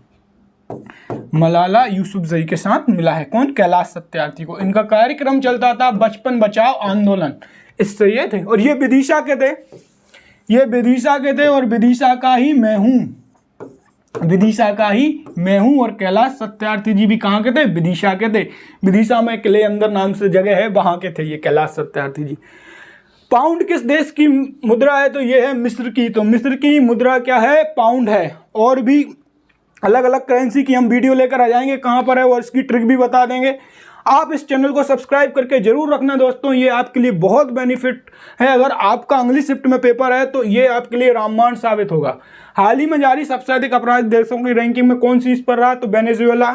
मलाला यूसुफजई के साथ मिला है। कौन? कैलाश सत्यार्थी को। इनका कार्यक्रम चलता था बचपन बचाओ आंदोलन। इससे ये थे। और ये विदिशा के थे। और विदिशा का ही मैं हूँ। और कैलाश सत्यार्थी जी भी कहाँ के थे? विदिशा के थे। विदिशा में किले अंदर नाम से जगह है, वहां के थे ये कैलाश सत्यार्थी जी। पाउंड किस देश की मुद्रा है? तो ये है मिस्र की। तो मिस्र की मुद्रा क्या है? पाउंड है। और भी अलग अलग करेंसी की हम वीडियो लेकर आ जाएंगे, कहाँ पर है और इसकी ट्रिक भी बता देंगे। आप इस चैनल को सब्सक्राइब करके जरूर रखना दोस्तों, ये आपके लिए बहुत बेनिफिट है। अगर आपका अगली शिफ्ट में पेपर है तो ये आपके लिए रामबाण साबित होगा। हाल ही में जारी सबसे अधिक अपराधिक देशों की रैंकिंग में कौन सी इस पर रहा? तो वेनेजुएला।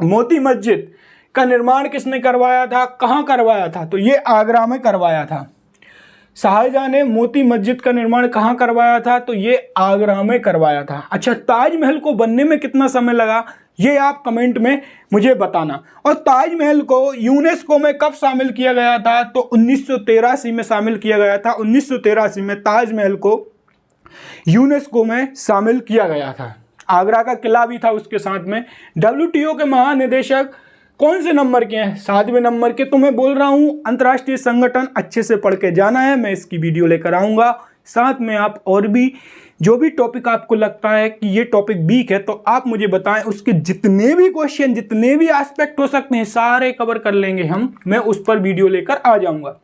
मोती मस्जिद का निर्माण किसने करवाया था? कहाँ करवाया था? तो ये आगरा में करवाया था। शाहजहां ने मोती मस्जिद का निर्माण कहाँ करवाया था? तो ये आगरा में करवाया था। अच्छा, ताजमहल को बनने में कितना समय लगा? ये आप कमेंट में मुझे बताना। और ताजमहल को यूनेस्को में कब शामिल किया गया था? तो 1983 में शामिल किया गया था। 1983 में ताजमहल को यूनेस्को में शामिल किया गया था। आगरा का किला भी था उसके साथ में। WTO के महानिदेशक कौन से नंबर के हैं? 7वें नंबर के। तो मैं बोल रहा हूं अंतर्राष्ट्रीय संगठन अच्छे से पढ़ के जाना है। मैं इसकी वीडियो लेकर आऊंगा। साथ में आप और भी जो भी टॉपिक आपको लगता है कि ये टॉपिक वीक है तो आप मुझे बताएं। उसके जितने भी क्वेश्चन, जितने भी एस्पेक्ट हो सकते हैं सारे कवर कर लेंगे हम। मैं उस पर वीडियो लेकर आ जाऊंगा।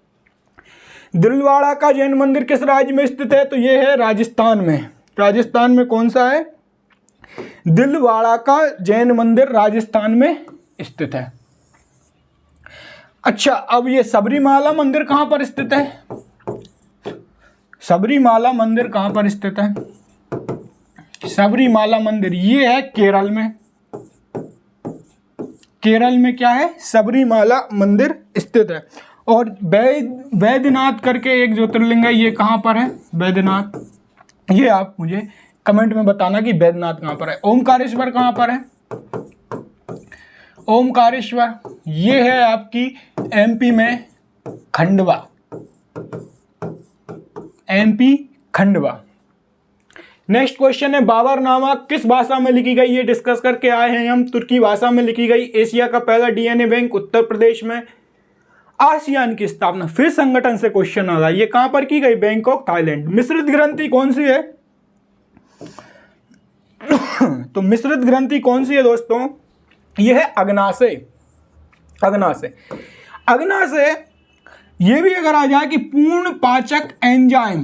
दिलवाड़ा का जैन मंदिर किस राज्य में स्थित है? तो ये है राजस्थान में। राजस्थान में कौन सा है? दिलवाड़ा का जैन मंदिर राजस्थान में स्थित है। अच्छा, अब ये सबरीमाला मंदिर कहां पर स्थित है? सबरीमाला मंदिर कहां पर स्थित है? सबरीमाला मंदिर ये है केरल में। केरल में क्या है? सबरीमाला मंदिर स्थित है। और वैद्यनाथ करके एक ज्योतिर्लिंग है, ये कहां पर है? वैद्यनाथ। ये आप मुझे कमेंट में बताना कि वैद्यनाथ कहां पर है। ओमकारेश्वर कहां पर है? ओमकारेश्वर ये है आपकी MP में Khandwa. MP Khandwa. Next question है बाबरनामा किस भाषा में लिखी गई? ये डिस्कस करके आए हैं हम। तुर्की भाषा में लिखी गई। एशिया का पहला DNA बैंक उत्तर प्रदेश में। आसियान की स्थापना, फिर संगठन से क्वेश्चन आ रहा है, ये कहां पर की गई? Bangkok, Thailand. मिश्रित ग्रंथि कौन सी है? तो मिश्रित ग्रंथि कौन सी है दोस्तों? यह है अग्नाशय। अग्नाशय। अग्नाशय ये भी अगर आ जाए कि पूर्ण पाचक एंजाइम,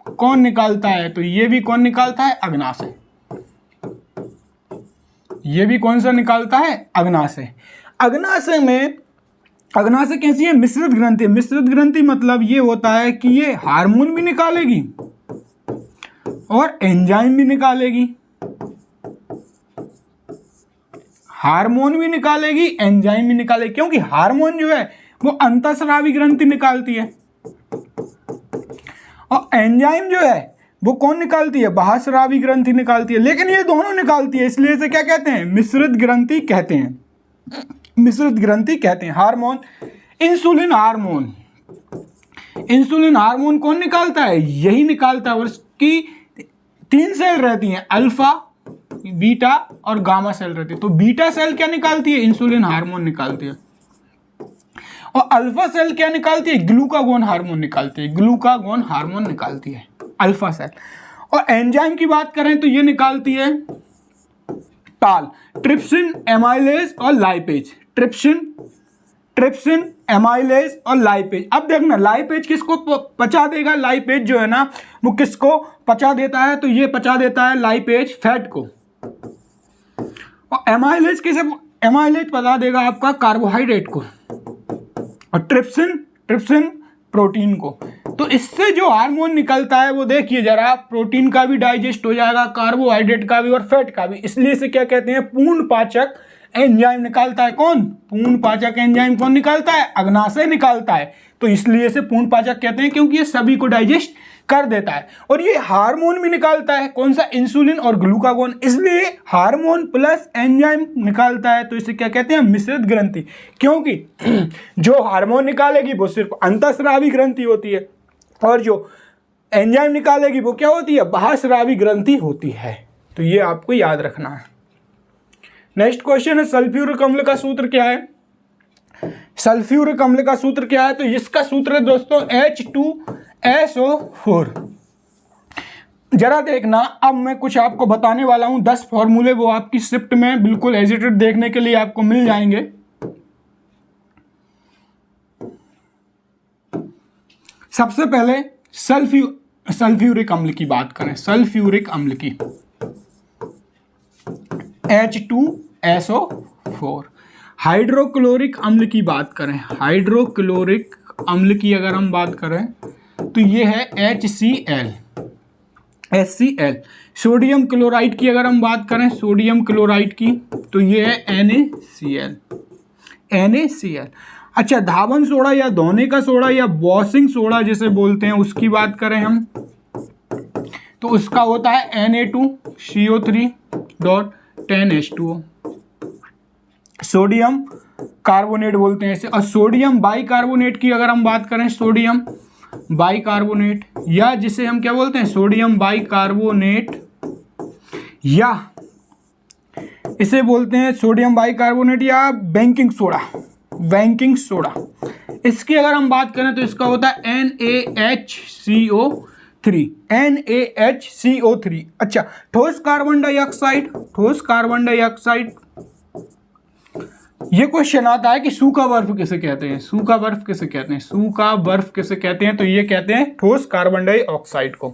कौन निकालता है? तो ये भी कौन निकालता है? अग्नाशय। ये भी कौन सा निकालता है? अग्नाशय। अग्नाशय में, अग्नाशय कैसी है? मिश्रित ग्रंथि। मिश्रित ग्रंथि मतलब ये होता है कि ये हार्मोन भी निकालेगी और एंजाइम भी निकालेगी। हार्मोन भी निकालेगी, एंजाइम भी निकालेगी, क्योंकि हार्मोन जो है वो अंतःस्रावी ग्रंथि निकालती है और एंजाइम जो है वो कौन निकालती है? बाह्यस्रावी ग्रंथि निकालती है। लेकिन ये दोनों निकालती है, इसलिए इसे क्या कहते हैं? मिश्रित ग्रंथि कहते हैं। मिश्रित ग्रंथि कहते हैं। Hormone, insulin hormone, insulin hormone कौन निकालता है? यही निकालता है। और इसकी 3 सेल रहती हैं, अल्फा, बीटा और गामा सेल रहती है। तो बीटा सेल क्या निकालती है? इंसुलिन हार्मोन निकालती है। और अल्फा सेल क्या निकालती है? ग्लूकागोन हार्मोन निकालती है। ग्लूकागोन हार्मोन निकालती है अल्फा सेल। और एंजाइम की बात करें तो ये निकालती है टाल, ट्रिप्सिन, एमाइलेज और लाइपेज। ट्रिप्सिन, एमाइलेज और लाइपेज। अब देखना लाइपेज किसको पचा देगा? लाइपेज जो है ना वो किसको पचा देता है? तो ये पचा देता है लाइपेज फैट को। और एमाइलेज किसे? एमाइलेज पचा देगा आपका कार्बोहाइड्रेट को। और ट्रिप्सिन प्रोटीन को। तो इससे जो हार्मोन निकलता है वो देखिए जरा, प्रोटीन का भी डाइजेस्ट हो जाएगा, कार्बोहाइड्रेट का भी और फैट का भी। इसलिए इसे क्या कहते हैं? पूर्ण पाचक एंजाइम निकालता है। कौन? पूर्ण पाचक एंजाइम कौन निकालता है? अग्नाशय निकालता है। तो इसलिए इसे पूर्ण पाचक कहते हैं, क्योंकि ये सभी को डाइजेस्ट कर देता है। और ये हार्मोन भी निकालता है। कौन सा? इंसुलिन और ग्लूकागोन। इसलिए हार्मोन प्लस एंजाइम निकालता है। तो इसे क्या कहते हैं? मिश्रित ग्रंथि। क्योंकि जो हार्मोन निकालेगी वो सिर्फ अंतःस्रावी ग्रंथि होती है और जो एंजाइम निकालेगी वो क्या होती है? बाह्यस्रावी ग्रंथि होती है। तो ये आपको याद रखना है। नेक्स्ट क्वेश्चन है, सल्फ्यूरिक अम्ल का सूत्र क्या है? सल्फ्यूरिक अम्ल का सूत्र क्या है? तो इसका सूत्र है दोस्तों H2SO4। जरा देखना, अब मैं कुछ आपको बताने वाला हूं 10 फॉर्मूले, वो आपकी शिफ्ट में बिल्कुल हेजिटेट देखने के लिए आपको मिल जाएंगे। सबसे पहले सल्फ्यूरिक अम्ल की बात करें। सल्फ्यूरिक अम्ल की H2SO4। हाइड्रोक्लोरिक अम्ल की बात करें, हाइड्रोक्लोरिक अम्ल की अगर हम बात करें तो ये है HCl। सोडियम क्लोराइड की अगर हम बात करें, सोडियम क्लोराइड की, तो ये है NaCl। अच्छा, धावन सोडा या धोने का सोडा या वॉशिंग सोडा जिसे बोलते हैं उसकी बात करें हम, तो उसका होता है Na2CO3.10H2O। सोडियम कार्बोनेट बोलते हैं इसे। और सोडियम बाइकार्बोनेट की अगर हम बात करें, सोडियम बाइकार्बोनेट, या जिसे हम क्या बोलते हैं? सोडियम बाइकार्बोनेट, या इसे बोलते हैं सोडियम बाइकार्बोनेट या बेकिंग सोडा। बेकिंग सोडा, इसकी अगर हम बात करें तो इसका होता है NaHCO3। अच्छा, ठोस कार्बन डाइऑक्साइड, ठोस कार्बन डाइऑक्साइड, ये क्वेश्चन आता है कि सूखा बर्फ किसे कहते हैं? सूखा बर्फ किसे कहते हैं? सूखा बर्फ किसे कहते हैं? तो ये कहते हैं ठोस कार्बन डाइऑक्साइड को।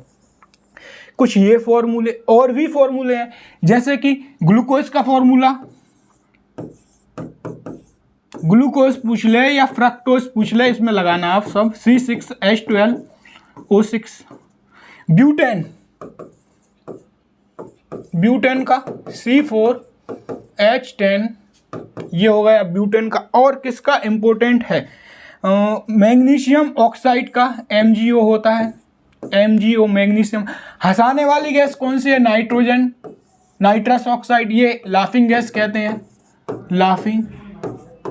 कुछ ये फॉर्मूले और भी फॉर्मूले हैं, जैसे कि ग्लूकोज का फॉर्मूला, ग्लूकोज पूछ ले या फ्रक्टोज पूछ ले, इसमें लगाना आप सब C6H12O6। ब्यूटेन, ब्यूटेन का C4H10, ये हो गया ब्यूटेन का। और किसका इंपॉर्टेंट है? मैग्नीशियम ऑक्साइड का MgO होता है, MgO मैग्नीशियम। हंसाने वाली गैस कौन सी है? नाइट्रोजन, नाइट्रस ऑक्साइड, ये लाफिंग गैस कहते हैं, लाफिंग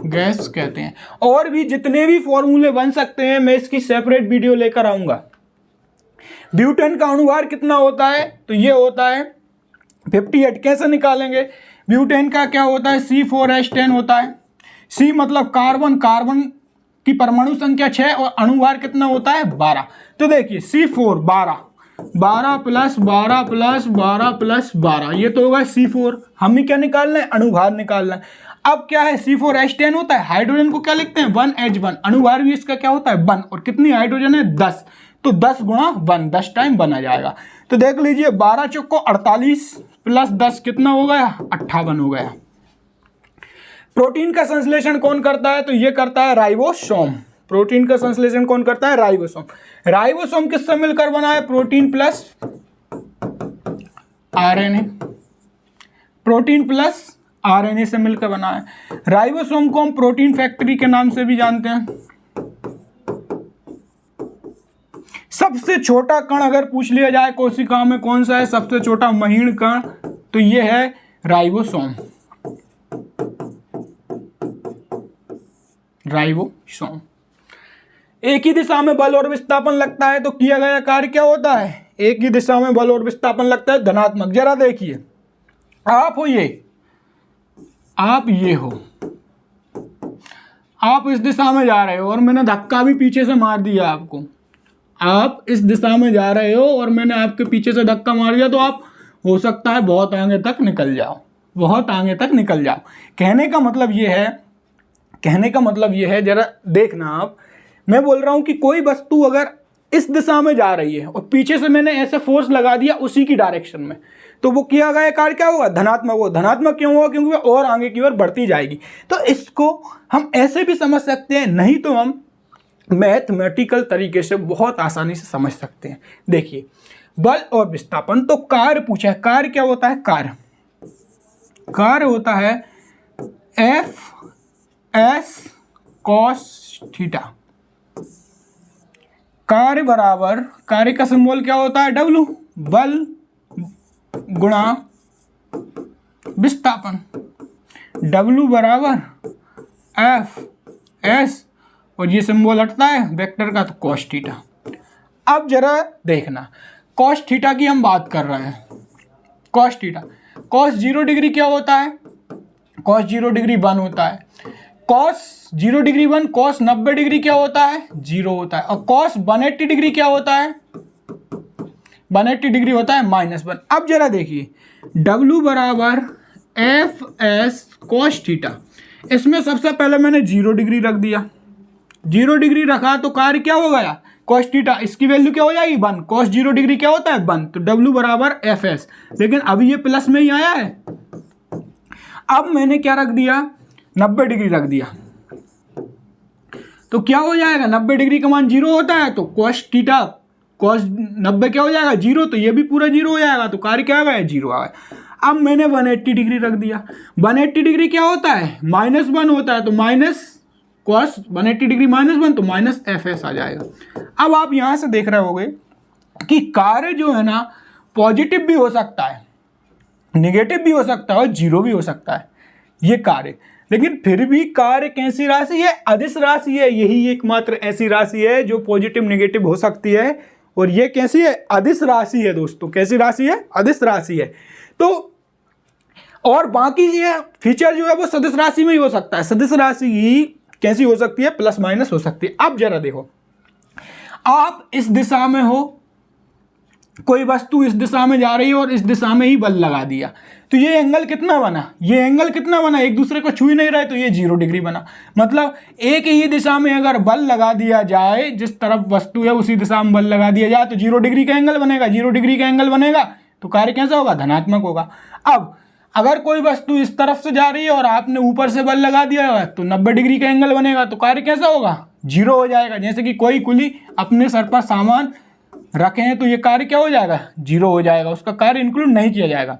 गैस कहते हैं। और भी जितने भी फॉर्मूले बन सकते हैं मैं इसकी सेपरेट वीडियो लेकर आऊंगा। ब्यूटेन का अणुभार कितना होता है? तो ये होता है 58। कैसे निकालेंगे? ब्यूटेन का क्या होता है? C4H10 होता है। C मतलब कार्बन, कार्बन की परमाणु संख्या 6 और अणुभार कितना होता है? 12। तो देखिए C4 12 प्लस 12 प्लस 12 प्लस 12, ये तो होगा C4। हमें क्या निकालना है? अणुभार निकालना है। अब क्या है? C4H10 होता है, हाइड्रोजन को क्या लिखते हैं? 1H1। अणुभार भी इसका क्या होता है? 1। और कितनी हाइड्रोजन है? 10। तो 10 गुणा 1, 10 टाइम 1 आ जाएगा। तो देख लीजिए 12 चौको 48 प्लस 10 कितना हो गया, 58 हो गया। प्रोटीन का संश्लेषण कौन करता है, तो ये करता है राइबोसोम। प्रोटीन का संश्लेषण कौन करता है, राइबोसोम। राइबोसोम किससे मिलकर बना है, protein plus RNA. Protein plus RNA से मिलकर बना है। राइबोसोम को हम प्रोटीन फैक्ट्री के नाम से भी जानते हैं। सबसे छोटा कण अगर पूछ लिया जाए कोशिका में कौन सा है, सबसे छोटा महीन कण, तो ये है राइबोसोम। राइबोसोम। एक ही दिशा में बल और विस्थापन लगता है तो किया गया कार्य क्या होता है, एक ही दिशा में बल और विस्थापन लगता है धनात्मक। जरा देखिए, आप हो ये, आप ये हो, आप इस दिशा में जा रहे हो और मैंने धक्का भी पीछे से मार दिया आपको। आप इस दिशा में जा रहे हो और मैंने आपके पीछे से धक्का मार दिया, तो आप हो सकता है बहुत आगे तक निकल जाओ, बहुत आगे तक निकल जाओ। कहने का मतलब ये है, जरा देखना आप, मैं बोल रहा हूं कि कोई वस्तु अगर इस दिशा में जा रही है और पीछे से मैंने ऐसे फोर्स लगा दिया उसी की डायरेक्शन में, तो वो किया गया कार्य क्या होगा, धनात्मक होगा। धनात्मक क्यों होगा, क्योंकि वो और आगे की ओर बढ़ती जाएगी। तो इसको हम ऐसे भी समझ सकते हैं, नहीं तो हम मैथमेटिकल तरीके से बहुत आसानी से समझ सकते हैं। देखिए, बल और विस्थापन, तो कार्य पूछा है, कार्य क्या होता है, कार्य होता है एफ एस कॉस थीटा। कार्य बराबर, कार्य का सिंबल क्या होता है, डब्लू, बल गुणा विस्थापन। डब्लू बराबर एफ एस, और ये सिंबल हटता है वेक्टर का, तो कॉस थीटा। अब जरा देखना, कॉस थीटा की हम बात कर रहे हैं। कॉस थीटा, कॉस 0 डिग्री क्या होता है, कॉस 0 डिग्री 1 होता है। कॉस 0 डिग्री 1, कॉस 90 डिग्री क्या होता है, 0 होता है। और कॉस 180 डिग्री क्या होता है, 180 डिग्री होता है -1। अब जरा देखिए, W बराबर एफ एस कॉस थीटा, इसमें सबसे पहले मैंने 0 डिग्री रख दिया। 0 डिग्री रखा तो कार्य क्या हो गया, कॉस थीटा, इसकी वैल्यू क्या हो जाएगी, 1। कॉस 0 डिग्री क्या होता है, 1, तो W बराबर एफ एस। लेकिन अभी ये प्लस में ही आया है। अब मैंने क्या रख दिया, 90 डिग्री रख दिया, तो क्या हो जाएगा, 90 डिग्री का मान 0 होता है, तो कॉस थीटा कॉस 90 क्या हो जाएगा, 0, तो ये भी पूरा 0 हो जाएगा, तो कार्य क्या आ गया, 0 आ गया। अब मैंने 180 डिग्री रख दिया। 180 डिग्री क्या होता है, -1 होता है, तो माइनस कॉस 180 डिग्री -1, तो माइनस एफ एस आ जाएगा। अब आप यहां से देख रहे होगे कि कार्य जो है ना, पॉजिटिव भी हो सकता है, निगेटिव भी हो सकता है और 0 भी हो सकता है ये कार्य। लेकिन फिर भी कार्य कैसी राशि है, अदिश राशि है। यही एकमात्र ऐसी राशि है जो पॉजिटिव निगेटिव हो सकती है, और ये कैसी है, अदिश राशि है दोस्तों। कैसी राशि है, अदिश राशि है। तो और बाकी ये फीचर जो है वो सदिश राशि में ही हो सकता है। सदिश राशि ही कैसी हो सकती है, प्लस माइनस हो सकती है। अब जरा देखो, आप इस दिशा में हो, कोई वस्तु इस दिशा में जा रही है और इस दिशा में ही बल लगा दिया, तो ये एंगल कितना बना, ये एंगल कितना बना, एक दूसरे को छू ही नहीं रहे, तो ये 0 डिग्री बना। मतलब एक ही दिशा में अगर बल लगा दिया जाए, जिस तरफ वस्तु है उसी दिशा में बल लगा दिया जाए, तो 0 डिग्री का एंगल बनेगा। 0 डिग्री का एंगल बनेगा तो कार्य कैसा होगा, धनात्मक होगा। अब अगर कोई वस्तु इस तरफ से जा रही है और आपने ऊपर से बल लगा दिया है, तो 90 डिग्री का एंगल बनेगा, तो कार्य कैसा होगा, 0 हो जाएगा। जैसे कि कोई कुली अपने सर पर सामान रखे हैं, तो ये कार्य क्या हो जाएगा, 0 हो जाएगा, उसका कार्य इंक्लूड नहीं किया जाएगा।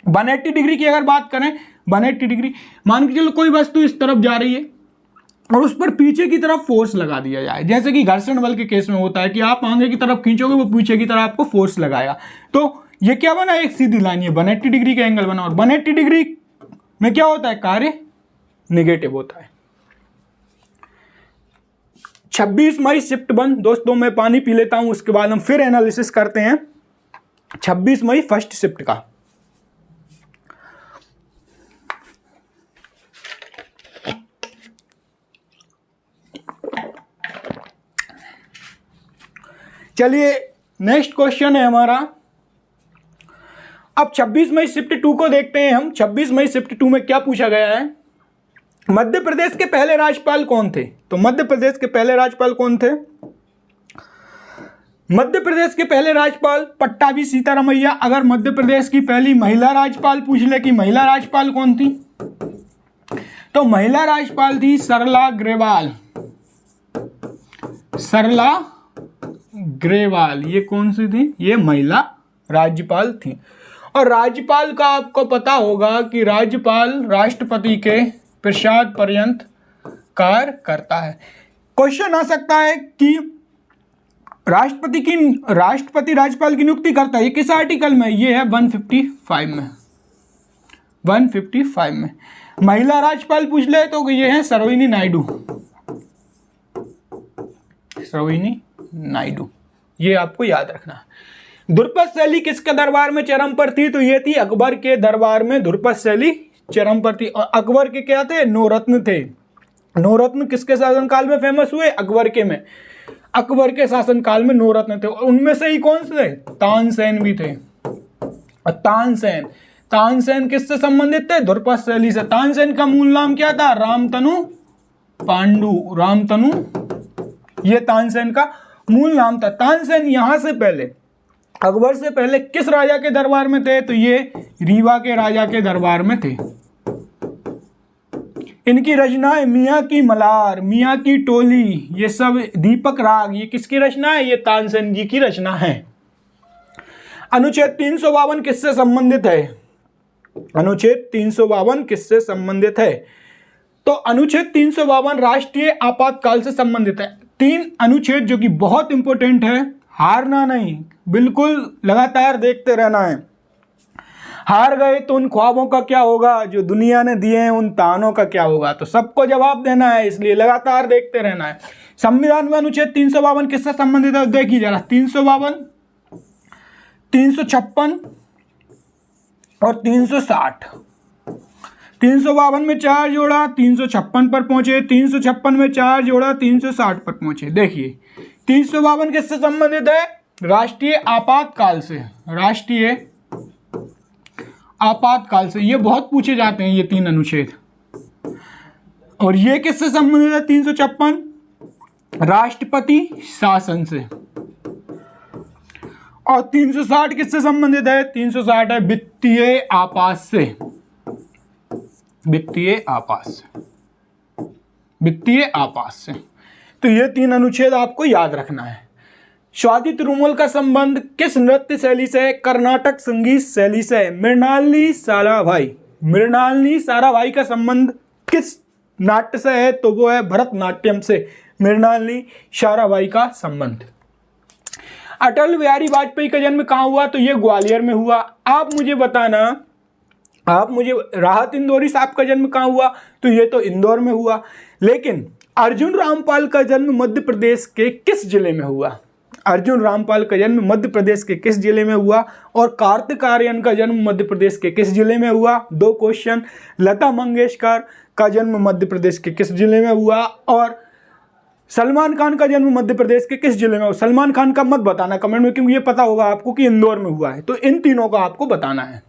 180 डिग्री की अगर बात करें, 180 डिग्री मान के चलो कोई वस्तु इस तरफ जा रही है और उस पर पीछे की तरफ फोर्स लगा दिया जाए, जैसे कि घर्षण बल के केस में होता है कि आप आगे की तरफ खींचोगे, वो पीछे की तरफ आपको फोर्स लगाएगा, तो ये क्या बना, एक सीधी लाइन, ये 180 डिग्री का एंगल बना। और 180 डिग्री में क्या होता है, कार्य निगेटिव होता है। 26 मई शिफ्ट 1, दोस्तों मैं पानी पी लेता हूं, उसके बाद हम फिर एनालिसिस करते हैं 26 मई फर्स्ट शिफ्ट का। चलिए नेक्स्ट क्वेश्चन है हमारा। अब 26 मई शिफ्ट 2 को देखते हैं हम। 26 मई शिफ्ट 2 में क्या पूछा गया है, मध्य प्रदेश के पहले राज्यपाल कौन थे। तो मध्य प्रदेश के पहले राज्यपाल कौन थे, मध्य प्रदेश के पहले राज्यपाल पट्टाभी सीतारमैया। अगर मध्य प्रदेश की पहली महिला राज्यपाल पूछ ले कि महिला राज्यपाल कौन थी, तो महिला राज्यपाल थी सरला ग्रेवाल। सरला ग्रेवाल ये कौन सी थी? ये महिला राज्यपाल थी। और राज्यपाल का आपको पता होगा कि राज्यपाल राष्ट्रपति के प्रसाद पर्यंत कार्य करता है। क्वेश्चन आ सकता है कि राष्ट्रपति राज्यपाल की नियुक्ति करता है, ये किस आर्टिकल में? ये है 155 में। 155 में महिला राज्यपाल पूछ ले तो ये है सरोजिनी नायडू। सरोजिनी नायडू, ये आपको याद रखना है। ध्रुपद शैली किसके दरबार में चरम पर थी? तो ये थी अकबर के दरबार में ध्रुपद शैली चरम पर थी। और अकबर के क्या थे? नौरत्न थे। नौरत्न किसके शासनकाल में फेमस हुए? अकबर के में। अकबर के शासनकाल में नौरत्न थे। और उनमें से ही कौन से थे? तानसेन भी थे। और तानसेन किससे संबंधित थे? ध्रुपद शैली से। तानसेन का मूल नाम क्या था? रामतनु पांडु। रामतनु, ये तानसेन का मूल नाम था। तानसेन यहां से पहले, अकबर से पहले किस राजा के दरबार में थे? तो ये रीवा के राजा के दरबार में थे। इनकी रचनाएं मियाँ की मलार, मियाँ की टोली, ये सब दीपक राग, ये किसकी रचना है? ये तानसेन जी की रचना है। अनुच्छेद 352 किससे संबंधित है? अनुच्छेद 352 किससे संबंधित है? तो अनुच्छेद 352 राष्ट्रीय आपातकाल से संबंधित है। 3 अनुच्छेद जो कि बहुत इंपॉर्टेंट है, हारना नहीं, बिल्कुल लगातार देखते रहना है। हार गए तो उन ख्वाबों का क्या होगा जो दुनिया ने दिए हैं, उन तानों का क्या होगा? तो सबको जवाब देना है, इसलिए लगातार देखते रहना है। संविधान में अनुच्छेद 352 किससे संबंधित है? देखिए जरा, 352, 356 और 360। 352 में 4 जोड़ा 356 पर पहुंचे, 356 में 4 जोड़ा 360 पर पहुंचे। देखिए 352 किससे संबंधित है? राष्ट्रीय आपातकाल से। राष्ट्रीय आपातकाल से, ये बहुत पूछे जाते हैं ये 3 अनुच्छेद। और ये किससे संबंधित है? 356 राष्ट्रपति शासन से। और 360 किससे संबंधित है? 360 है वित्तीय आपात से। वित्तीय आपात से, वित्तीय आपात से। तो ये 3 अनुच्छेद आपको याद रखना है। स्वाति तिरुमल का संबंध किस नृत्य शैली से? कर्नाटक संगीत शैली से। मृणालिनी साराभाई, मृणालिनी साराभाई का संबंध किस नाट्य से है? तो वो है भरतनाट्यम से। मृणालिनी साराभाई का संबंध। अटल बिहारी वाजपेयी का जन्म कहाँ हुआ? तो ये ग्वालियर में हुआ। आप मुझे बताना, राहत इंदौरी साहब का जन्म कहाँ हुआ? तो ये तो इंदौर में हुआ। लेकिन अर्जुन रामपाल का जन्म मध्य प्रदेश के किस जिले में हुआ? अर्जुन रामपाल का जन्म मध्य प्रदेश के किस जिले में हुआ? और कार्तिक आर्यन का जन्म मध्य प्रदेश के किस जिले में हुआ? 2 क्वेश्चन। लता मंगेशकर का जन्म मध्य प्रदेश के किस जिले में हुआ? और सलमान खान का जन्म मध्य प्रदेश के किस जिले में हुआ? सलमान खान का मत बताना कमेंट में, क्योंकि ये पता होगा आपको कि इंदौर में हुआ है। तो इन तीनों का आपको बताना है।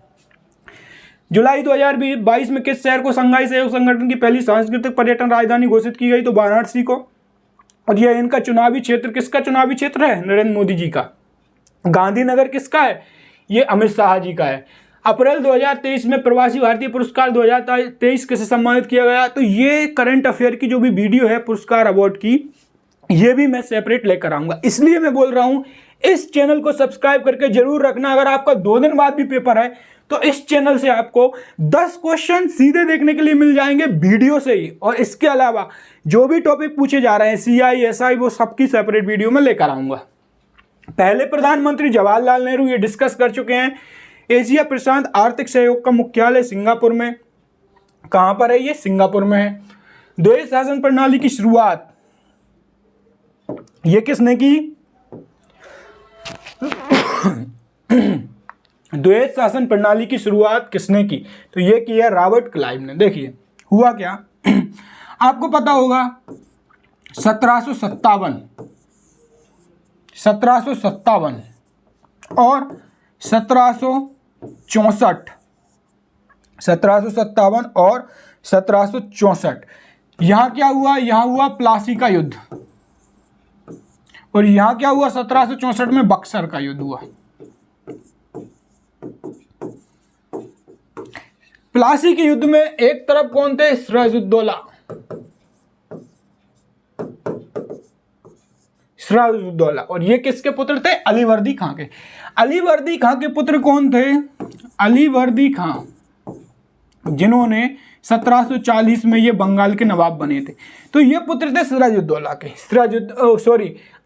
जुलाई 2022 में किस शहर को संघाई सहयोग संगठन की पहली सांस्कृतिक पर्यटन राजधानी घोषित की गई? तो वाराणसी को। और यह इनका चुनावी क्षेत्र, किसका चुनावी क्षेत्र है? नरेंद्र मोदी जी का। गांधीनगर किसका है? ये अमित शाह जी का है। अप्रैल 2023 में प्रवासी भारतीय पुरस्कार 2023 किसे सम्मानित किया गया? तो ये करंट अफेयर की जो भी वीडियो है पुरस्कार अवार्ड की, ये भी मैं सेपरेट लेकर आऊंगा। इसलिए मैं बोल रहा हूं इस चैनल को सब्सक्राइब करके जरूर रखना। अगर आपका 2 दिन बाद भी पेपर है तो इस चैनल से आपको 10 क्वेश्चन सीधे देखने के लिए मिल जाएंगे वीडियो से ही। और इसके अलावा जो भी टॉपिक पूछे जा रहे हैं CI SI, वो सबकी सेपरेट वीडियो में लेकर आऊंगा। पहले प्रधानमंत्री जवाहरलाल नेहरू, ये डिस्कस कर चुके हैं। एशिया प्रशांत आर्थिक सहयोग का मुख्यालय सिंगापुर में। कहां पर है ये? सिंगापुर में है। द्वैध शासन प्रणाली की शुरुआत ये किसने की? द्वैध शासन प्रणाली की शुरुआत किसने की? तो ये की है रॉबर्ट क्लाइव ने। देखिए हुआ क्या, आपको पता होगा 1757 और 1764, 1757 और 1764। यहां क्या हुआ? यहां हुआ प्लासी का युद्ध। और यहाँ क्या हुआ 1764 में बक्सर का युद्ध हुआ। प्लासी के युद्ध में एक तरफ कौन थे? सिराजुद्दौला। सिराजुद्दौला। और ये किसके पुत्र थे? अलीवर्दी खां के। अलीवर्दी खां के पुत्र कौन थे? अलीवर्दी खां, जिन्होंने 1740 में ये बंगाल के नवाब बने थे। तो ये पुत्र थे सिराजुद्दौला के।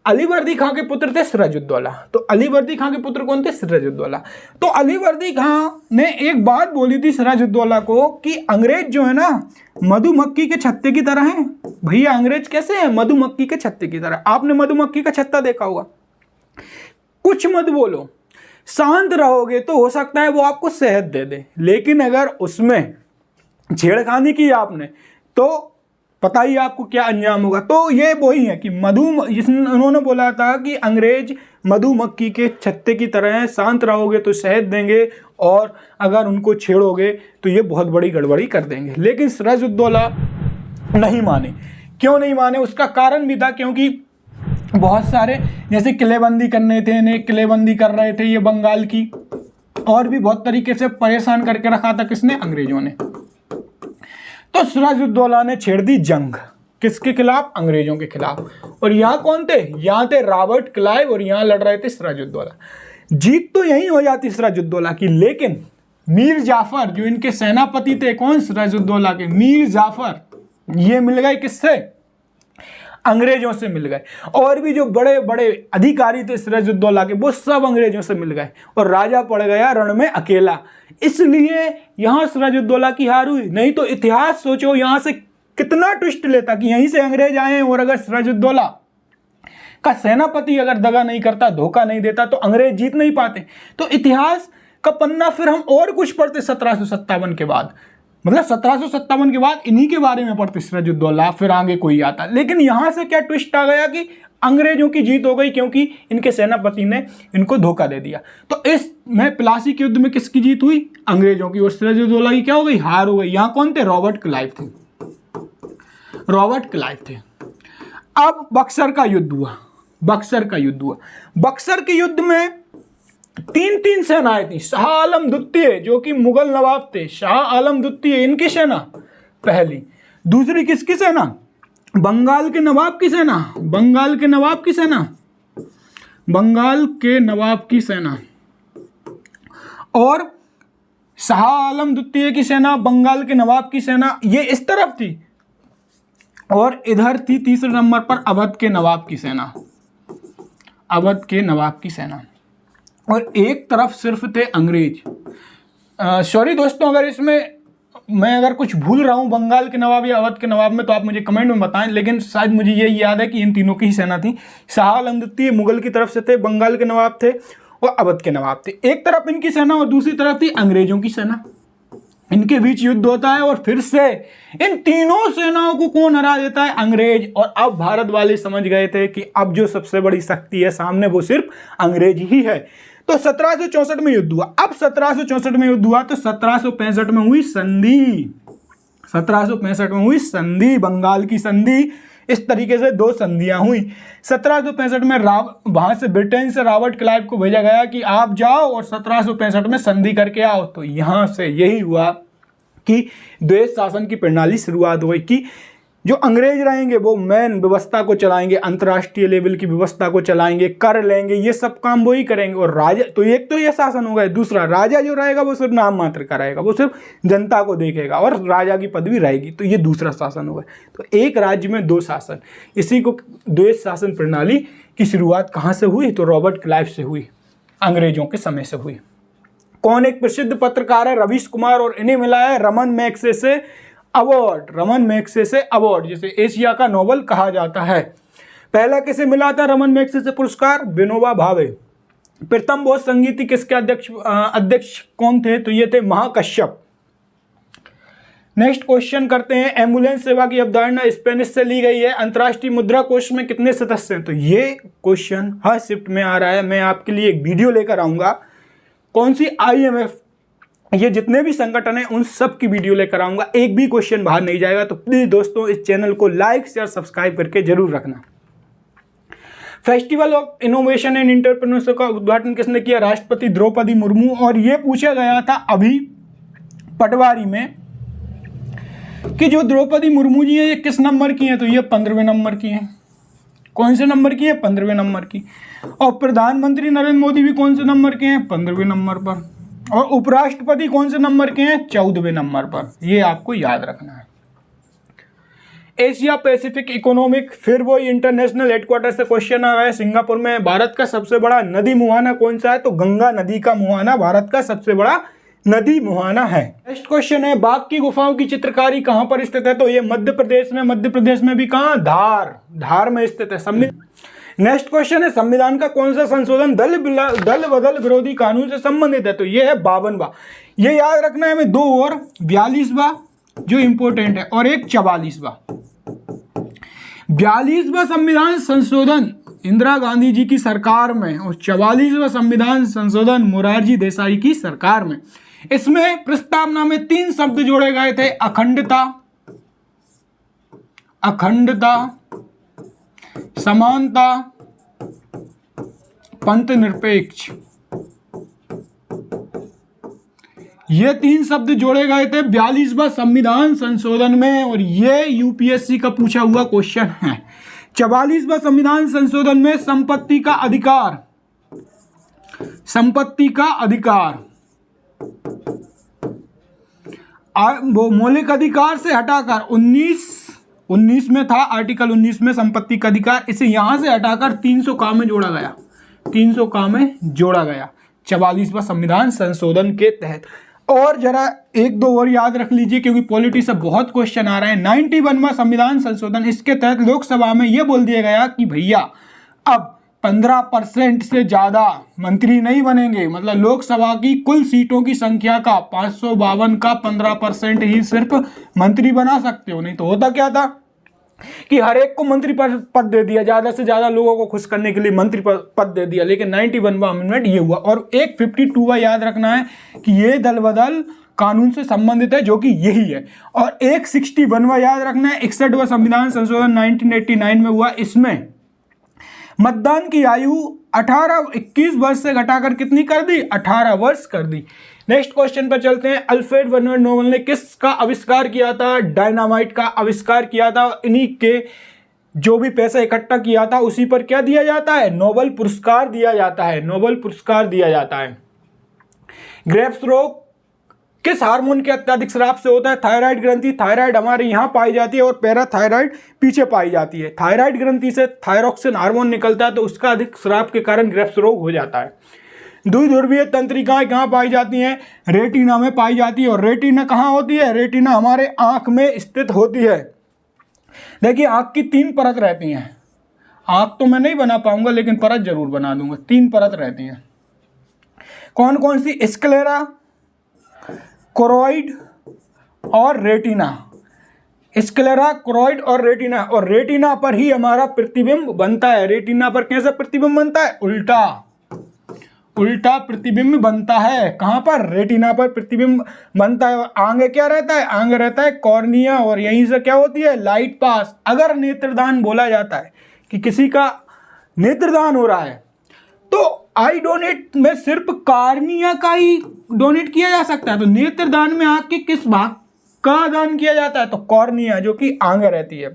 अलीवर्दी खां के पुत्र थे सिराजुद्दौला। तो अलीवर्दी खां के पुत्र कौन थे? सिराजुद्दौला। तो अलीवर्दी खां ने एक बात बोली थी सिराजुद्दौला को कि अंग्रेज जो है ना मधुमक्खी के छत्ते की तरह हैं। भैया अंग्रेज कैसे हैं? मधुमक्खी के छत्ते की तरह। आपने मधुमक्खी का छत्ता देखा होगा। कुछ मत बोलो, शांत रहोगे तो हो सकता है वो आपको शहद दे दे, लेकिन अगर उसमें छेड़खानी की आपने तो पता ही आपको क्या अंजाम होगा। तो ये वही है कि उन्होंने बोला था कि अंग्रेज मधुमक्खी के छत्ते की तरह हैं, शांत रहोगे तो शहद देंगे और अगर उनको छेड़ोगे तो ये बहुत बड़ी गड़बड़ी कर देंगे। लेकिन सिराजुद्दौला नहीं माने। क्यों नहीं माने? उसका कारण भी था, क्योंकि बहुत सारे जैसे किलेबंदी करने थे, इन्हें किलेबंदी कर रहे थे ये बंगाल की, और भी बहुत तरीके से परेशान करके रखा था किसने? अंग्रेजों ने। तो सिराजुद्दौला ने छेड़ दी जंग। किसके खिलाफ? अंग्रेजों के खिलाफ। और यहाँ कौन थे? यहाँ थे रॉबर्ट क्लाइव और यहाँ लड़ रहे थे सिराजुद्दौला। जीत तो यही हो जाती सिराजुद्दौला की, लेकिन मीर जाफर जो इनके सेनापति थे, कौन? सिराजुद्दौला के मीर जाफर, ये मिल गए किससे? अंग्रेजों से मिल गए। और भी जो बड़े बड़े अधिकारी थे सिराजुद्दौला के, वो सब अंग्रेजों से मिल गए और राजा पड़ गया रण में अकेला। इसलिए यहां सिराजुद्दौला की हार हुई। नहीं तो इतिहास सोचो यहां से कितना ट्विस्ट लेता कि यहीं से अंग्रेज आए और अगर सिराजुद्दौला का सेनापति अगर दगा नहीं करता, धोखा नहीं देता, तो अंग्रेज जीत नहीं पाते। तो इतिहास का पन्ना फिर हम और कुछ पढ़ते 1757 के बाद, मतलब 1757 के बाद इन्हीं के बारे में पढ़ते सिराजुद्दौला, फिर आगे कोई आता। लेकिन यहां से क्या ट्विस्ट आ गया कि अंग्रेजों की जीत हो गई, क्योंकि इनके सेनापति ने इनको धोखा दे दिया। तो इस में प्लासी के युद्ध में किसकी जीत हुई? अंग्रेजों की। और सिराजुद्दौला की क्या हो गई? हार हो गई। यहां कौन थे? रॉबर्ट क्लाइव थे। रॉबर्ट क्लाइव थे। अब बक्सर का युद्ध हुआ। बक्सर का युद्ध हुआ। बक्सर के युद्ध में तीन सेनाएं थी। शाह आलम द्वितीय जो कि मुगल नवाब थे, शाह आलम द्वितीय, इनकी सेना पहली। दूसरी किसकी सेना? बंगाल के नवाब की सेना। बंगाल के नवाब की सेना। बंगाल के नवाब की सेना। और शाह आलम द्वितीय की सेना, बंगाल के नवाब की सेना, ये इस तरफ थी। और इधर थी तीसरे नंबर पर अवध के नवाब की सेना। अवध के नवाब की सेना। और एक तरफ सिर्फ थे अंग्रेज। सॉरी दोस्तों, अगर इसमें मैं अगर कुछ भूल रहा हूं बंगाल के नवाब या अवध के नवाब में, तो आप मुझे कमेंट में बताएं। लेकिन शायद मुझे ये याद है कि इन तीनों की ही सेना थी। शाह आलम द्वितीय मुगल की तरफ से थे, बंगाल के नवाब थे और अवध के नवाब थे। एक तरफ इनकी सेना और दूसरी तरफ थी अंग्रेजों की सेना। इनके बीच युद्ध होता है और फिर से इन तीनों सेनाओं को कौन हरा देता है? अंग्रेज। और अब भारत वाले समझ गए थे कि अब जो सबसे बड़ी शक्ति है सामने वो सिर्फ अंग्रेज ही है। तो 1764 में युद्ध हुआ। अब 1764 में युद्ध हुआ तो 1765 में हुई संधि। 1765 में हुई संधि, बंगाल की संधि। इस तरीके से दो संधियां हुई। 1765 में वहां से ब्रिटेन से रॉबर्ट क्लाइव को भेजा गया कि आप जाओ और 1765 में संधि करके आओ। तो यहां से यही हुआ कि द्वैध शासन की प्रणाली शुरुआत हुई कि जो अंग्रेज रहेंगे वो मेन व्यवस्था को चलाएंगे, अंतर्राष्ट्रीय लेवल की व्यवस्था को चलाएंगे, कर लेंगे, ये सब काम वो ही करेंगे। और राजा तो एक तो ये शासन होगा, दूसरा राजा जो रहेगा वो सिर्फ नाम मात्र का रहेगा, वो सिर्फ जनता को देखेगा और राजा की पदवी रहेगी। तो ये दूसरा शासन होगा। तो एक राज्य में दो शासन, इसी को द्वैध शासन प्रणाली की शुरुआत कहाँ से हुई? तो रॉबर्ट क्लाइव से हुई, अंग्रेजों के समय से हुई। कौन एक प्रसिद्ध पत्रकार है? रवीश कुमार। और इन्हें मिला है Raman Magsaysay award. Raman Magsaysay award जिसे एशिया का नोबेल कहा जाता है। पहला किसे मिला था रमन मैग्सेसे पुरस्कार? विनोबा भावे। प्रथम बोस संगीति किसके अध्यक्ष कौन थे? तो ये थे महाकश्यप। नेक्स्ट क्वेश्चन करते हैं। एम्बुलेंस सेवा की अवधारणा स्पेनिश से ली गई है। अंतर्राष्ट्रीय मुद्रा कोष में कितने सदस्य हैं? तो ये क्वेश्चन हर शिफ्ट में आ रहा है। मैं आपके लिए एक वीडियो लेकर आऊंगा। कौन सी IMF, ये जितने भी संगठन हैं उन सब की वीडियो लेकर आऊंगा। एक भी क्वेश्चन बाहर नहीं जाएगा। तो प्लीज दोस्तों इस चैनल को लाइक शेयर सब्सक्राइब करके जरूर रखना। Festival of innovation and entrepreneurship का उद्घाटन किसने किया? राष्ट्रपति द्रौपदी मुर्मू। और ये पूछा गया था अभी पटवारी में कि जो द्रौपदी मुर्मू जी है ये किस नंबर की हैं? तो ये 15वें नंबर की हैं। कौन से नंबर की है? 15वें नंबर की। और प्रधानमंत्री नरेंद्र मोदी भी कौन से नंबर के हैं? 15वें नंबर पर। और उपराष्ट्रपति कौन से नंबर के हैं? 14वें नंबर पर। ये आपको याद रखना है। एशिया पैसिफिक इकोनॉमिक फिर वो इंटरनेशनल हेडक्वार्टर से क्वेश्चन आ रहा है सिंगापुर में। भारत का सबसे बड़ा नदी मुहाना कौन सा है? तो गंगा नदी का मुहाना भारत का सबसे बड़ा नदी मुहाना है। नेक्स्ट क्वेश्चन है बाघ की गुफाओं की चित्रकारी कहां पर स्थित है? तो ये मध्य प्रदेश में। मध्य प्रदेश में भी कहां? धार में स्थित है। नेक्स्ट क्वेश्चन है संविधान का कौन सा संशोधन दल बदल विरोधी कानून से संबंधित है? तो ये है 52वां। ये याद रखना है हमें। 2 और 42वां जो इंपॉर्टेंट है और एक 44वां। 42वां संविधान संशोधन इंदिरा गांधी जी की सरकार में और 44वां संविधान संशोधन मोरारजी देसाई की सरकार में। इसमें प्रस्तावना में 3 शब्द जोड़े गए थे: अखंडता, समानता, पंथ निरपेक्ष। ये 3 शब्द जोड़े गए थे 42वां संविधान संशोधन में और ये यूपीएससी का पूछा हुआ क्वेश्चन है। 44वां संविधान संशोधन में संपत्ति का अधिकार वो मौलिक अधिकार से हटाकर 19 में था, आर्टिकल 19 में संपत्ति का अधिकार, इसे यहां से हटाकर 300 में जोड़ा गया। 300 में जोड़ा गया 44वां संविधान संशोधन के तहत। और जरा 1-2 और याद रख लीजिए क्योंकि पॉलिटी से बहुत क्वेश्चन आ रहे हैं। 91वां संविधान संशोधन, इसके तहत लोकसभा में यह बोल दिया गया कि भैया अब 15% से ज्यादा मंत्री नहीं बनेंगे। मतलब लोकसभा की कुल सीटों की संख्या का 552 का 15% ही सिर्फ मंत्री बना सकते हो। नहीं तो होता क्या था कि हर एक को मंत्री पद दे दिया, ज्यादा से ज्यादा लोगों को खुश करने के लिए मंत्री पद दे दिया। लेकिन 91वां अमेंडमेंट ये हुआ। और एक 52वां याद रखना है कि ये दल बदल कानून से संबंधित है जो कि यही है। और एक 61वां याद रखना है 61वां संविधान संशोधन 1989 में हुआ। इसमें मतदान की आयु 21 वर्ष से घटाकर कितनी कर दी? 18 वर्ष कर दी। नेक्स्ट क्वेश्चन पर चलते हैं। अल्फ्रेड वर्नर नोबेल ने किसका आविष्कार किया था? डायनामाइट का आविष्कार किया था। इन्हीं के जो भी पैसा इकट्ठा किया था उसी पर क्या दिया जाता है? नोबेल पुरस्कार दिया जाता है। नोबेल पुरस्कार दिया जाता है। ग्रेव्स रोग किस हार्मोन के अत्यधिक स्राव से होता है? थायराइड ग्रंथि। थायराइड हमारे यहाँ पाई जाती है और पैराथायराइड पीछे पाई जाती है। थायराइड ग्रंथि से थायरोक्सिन हार्मोन निकलता है तो उसका अधिक स्राव के कारण ग्रेव्स रोग हो जाता है। द्विध्रुवीय तंत्रिकाएं कहाँ पाई जाती हैं? रेटिना में पाई जाती है। और रेटिना कहाँ होती है? रेटिना हमारे आंख में स्थित होती है। देखिए आंख की 3 परत रहती हैं। आंख तो मैं नहीं बना पाऊंगा लेकिन परत जरूर बना दूंगा। 3 परत रहती हैं। कौन कौन सी? स्क्लेरा, कोरोइड और रेटिना। स्क्लेरा, कोरोइड और रेटिना। और रेटिना पर ही हमारा प्रतिबिंब बनता है। रेटिना पर कैसा प्रतिबिंब बनता है? उल्टा प्रतिबिंब बनता है। कहां पर? रेटिना पर प्रतिबिंब बनता है। आगे क्या रहता है? आगे रहता है कॉर्निया और यहीं से क्या होती है? Light pass. अगर नेत्रदान बोला जाता है कि किसी का नेत्रदान हो रहा है तो आई डोनेट में सिर्फ कॉर्निया का ही डोनेट किया जा सकता है। तो नेत्रदान में आंख के किस भाग का दान किया जाता है? तो कॉर्निया जो कि आगे रहती है,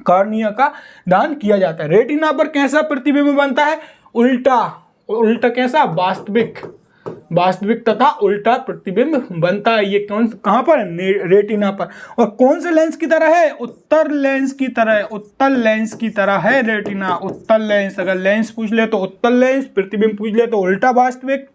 कॉर्निया का दान किया जाता है। रेटिना पर कैसा प्रतिबिंब बनता है? उल्टा कैसा? वास्तविक तथा उल्टा प्रतिबिंब बनता है। ये कहां पर? रेटिना पर। और कौन से लेंस की तरह है? उत्तल लेंस की तरह है रेटिना। उत्तल लेंस, अगर लेंस पूछ ले तो उत्तल लेंस, प्रतिबिंब पूछ ले तो उल्टा वास्तविक।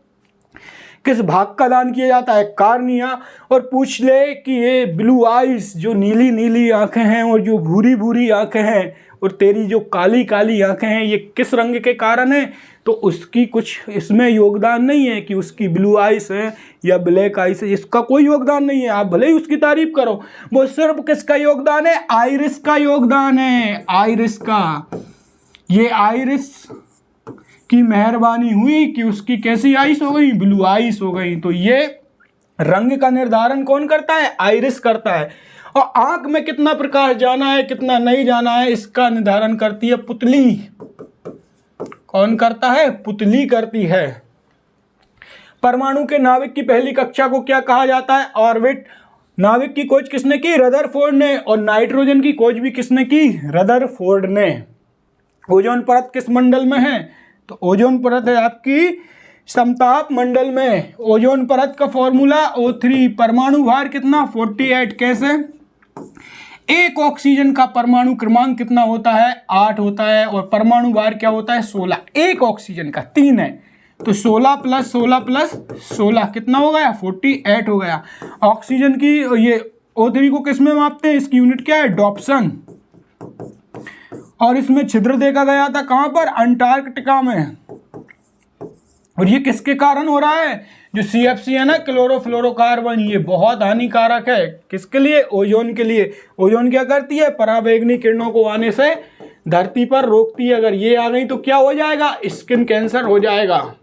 किस भाग का दान किया जाता है? कॉर्निया। और पूछ ले कि ये ब्लू आइज, जो नीली नीली आंखें हैं और जो भूरी भूरी आंखें हैं और तेरी जो काली काली आंखें हैं, ये किस रंग के कारण है? तो उसकी कुछ इसमें योगदान नहीं है कि उसकी ब्लू आइस है या ब्लैक आइस है। इसका कोई योगदान नहीं है। आप भले ही उसकी तारीफ करो, वो सिर्फ किसका योगदान है? आइरिस का योगदान है। आइरिस का। ये आइरिस की मेहरबानी हुई कि उसकी कैसी आइस हो गई? ब्लू आइस हो गई। तो ये रंग का निर्धारण कौन करता है? आइरिस करता है। और आंख में कितना प्रकाश जाना है कितना नहीं जाना है इसका निर्धारण करती है पुतली। कौन करता है? पुतली करती है। परमाणु के नाभिक की पहली कक्षा को क्या कहा जाता है? ऑर्बिट। नाभिक की खोज किसने की? रदरफोर्ड ने। और नाइट्रोजन की खोज भी किसने की? रदरफोर्ड ने। ओजोन परत किस मंडल में है? तो ओजोन परत है आपकी समताप मंडल में। ओजोन परत का फॉर्मूला O3। परमाणु भार कितना? 48। कैसे? एक ऑक्सीजन का परमाणु क्रमांक कितना होता है? 8 होता है। और परमाणु भार क्या होता है? 16। एक ऑक्सीजन का 3 है तो 16 + 16 + 16 कितना हो गया? 48 हो गया। ऑक्सीजन की ये O3 को किस में मापते हैं? इसकी यूनिट क्या है? डॉप्सन। और इसमें छिद्र देखा गया था कहां पर? अंटार्कटिका में। और ये किसके कारण हो रहा है? जो CFC है ना, क्लोरोफ्लोरोकार्बन, ये बहुत हानिकारक है। किसके लिए? ओजोन के लिए। ओजोन क्या करती है? पराबैंगनी किरणों को आने से धरती पर रोकती है। अगर ये आ गई तो क्या हो जाएगा? स्किन कैंसर हो जाएगा।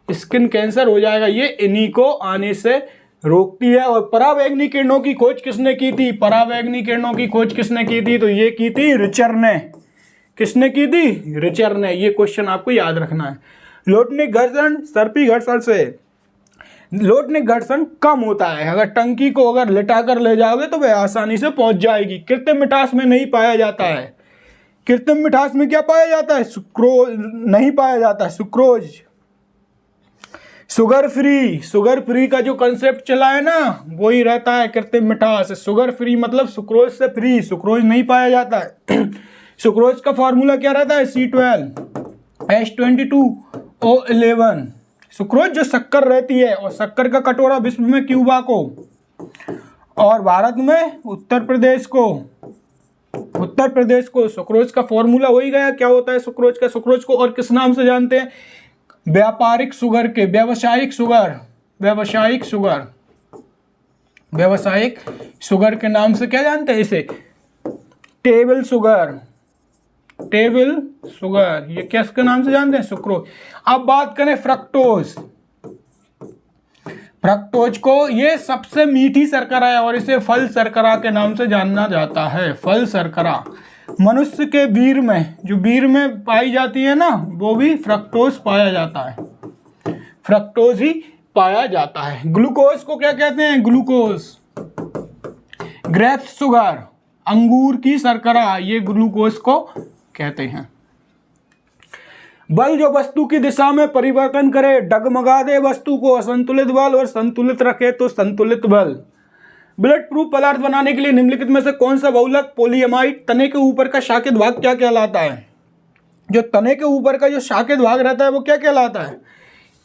स्किन कैंसर हो जाएगा। ये इन्हीं को आने से रोकती है। और पराबैंगनी किरणों की खोज किसने की थी? पराबैंगनी किरणों की खोज किसने की थी? तो ये की थी रिचर ने। किसने की थी? रिचर ने। ये क्वेश्चन आपको याद रखना है। लोटनिक घर्षण सर्पी घर्षण से। लोटनिक घर्षण कम होता है। अगर टंकी को अगर लिटा कर ले जाओगे तो वह आसानी से पहुंच जाएगी। कृत्रिम मिठास में नहीं पाया जाता है। कृत्रिम मिठास में क्या पाया जाता है? सुक्रोज नहीं पाया जाता है। Sucrose. Sugar free. Sugar free का जो कंसेप्ट चला है ना, वो ही रहता है कृत्रिम मिठास। शुगर फ्री मतलब सुक्रोज से फ्री। सुक्रोज नहीं पाया जाता है। सुक्रोज का फॉर्मूला क्या रहता है? C12H22O11। सुक्रोज जो शक्कर रहती है, और शक्कर का कटोरा विश्व में क्यूबा को, और भारत में उत्तर प्रदेश को। सुक्रोज का फॉर्मूला हो ही गया। क्या होता है सुक्रोज का? सुक्रोज को और किस नाम से जानते हैं? व्यापारिक शुगर के, व्यावसायिक शुगर के नाम से क्या जानते हैं इसे? Table sugar. ये किसके नाम से जानते हैं? सुक्रोज। अब बात करें फ्रक्टोज को, ये सबसे मीठी शर्करा है और इसे फल शर्करा के नाम से जाना जाता है। फल शर्करा। मनुष्य के वीर में, जो वीर में पाई जाती है ना, वो भी फ्रक्टोज पाया जाता है। फ्रक्टोज ही पाया जाता है। ग्लूकोज को क्या कहते हैं? ग्लूकोज। ग्रेप्स शुगर, अंगूर की शर्करा, ये ग्लूकोज को कहते हैं। बल जो वस्तु की दिशा में परिवर्तन करे, डगमगा दे वस्तु को, असंतुलित बल और संतुलित रखे तो संतुलित बल। बुलेट प्रूफ पदार्थ बनाने के लिए निम्नलिखित में से कौन सा बहुलक पॉलीएमाइड तने के ऊपर का शाखित भाग क्या कहलाता है? जो तने के ऊपर का जो शाखित भाग रहता है वो क्या कहलाता है?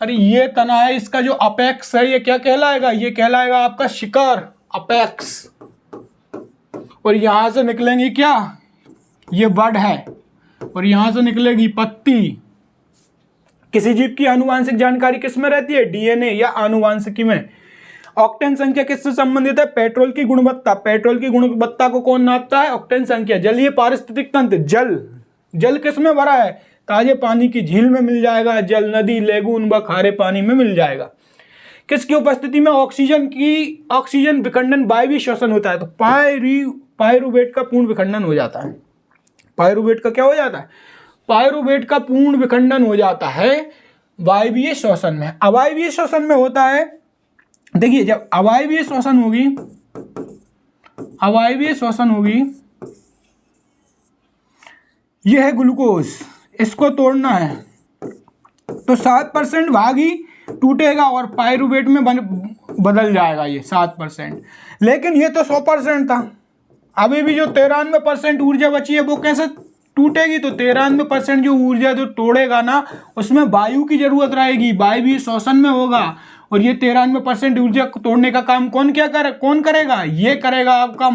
अरे ये तना है, इसका जो अपेक्स है ये क्या कहलाएगा? ये कहलाएगा आपका शिखर, अपेक्स। और यहां से निकलेंगी क्या? ये बड है। और यहां से निकलेगी पत्ती। किसी जीव की आनुवांशिक जानकारी किस में रहती है? DNA या आनुवांशिकी में। ऑक्टेन संख्या किससे संबंधित है? पेट्रोल की गुणवत्ता। पेट्रोल की गुणवत्ता को कौन नापता है? ऑक्टेन संख्या। जलीय पारिस्थितिक तंत्र। जल किस में भरा है? ताजे पानी की झील में मिल जाएगा। जल, नदी, लेगून व खारे पानी में मिल जाएगा। किसकी उपस्थिति में ऑक्सीजन विखंडन वायवीय श्वसन होता है? तो पायरुवेट का पूर्ण विखंडन हो जाता है। पायरुवेट का क्या हो जाता है? पायरुवेट का पूर्ण विखंडन हो जाता है वायवीय श्वसन में। अवायवीय श्वसन में होता है, देखिए जब अवायवीय श्वसन होगी, यह है ग्लूकोज, इसको तोड़ना है तो 7% भाग ही टूटेगा और पायरुवेट में बदल जाएगा ये 7%। लेकिन ये तो 100% था। अभी भी जो 93% ऊर्जा बची है वो कैसे टूटेगी? तो 93% जो ऊर्जा जो तोड़ेगा ना, उसमें वायु की जरूरत रहेगी, वायवीय श्वसन में होगा। और ये 93% ऊर्जा तोड़ने का काम कौन करेगा? ये करेगा आपका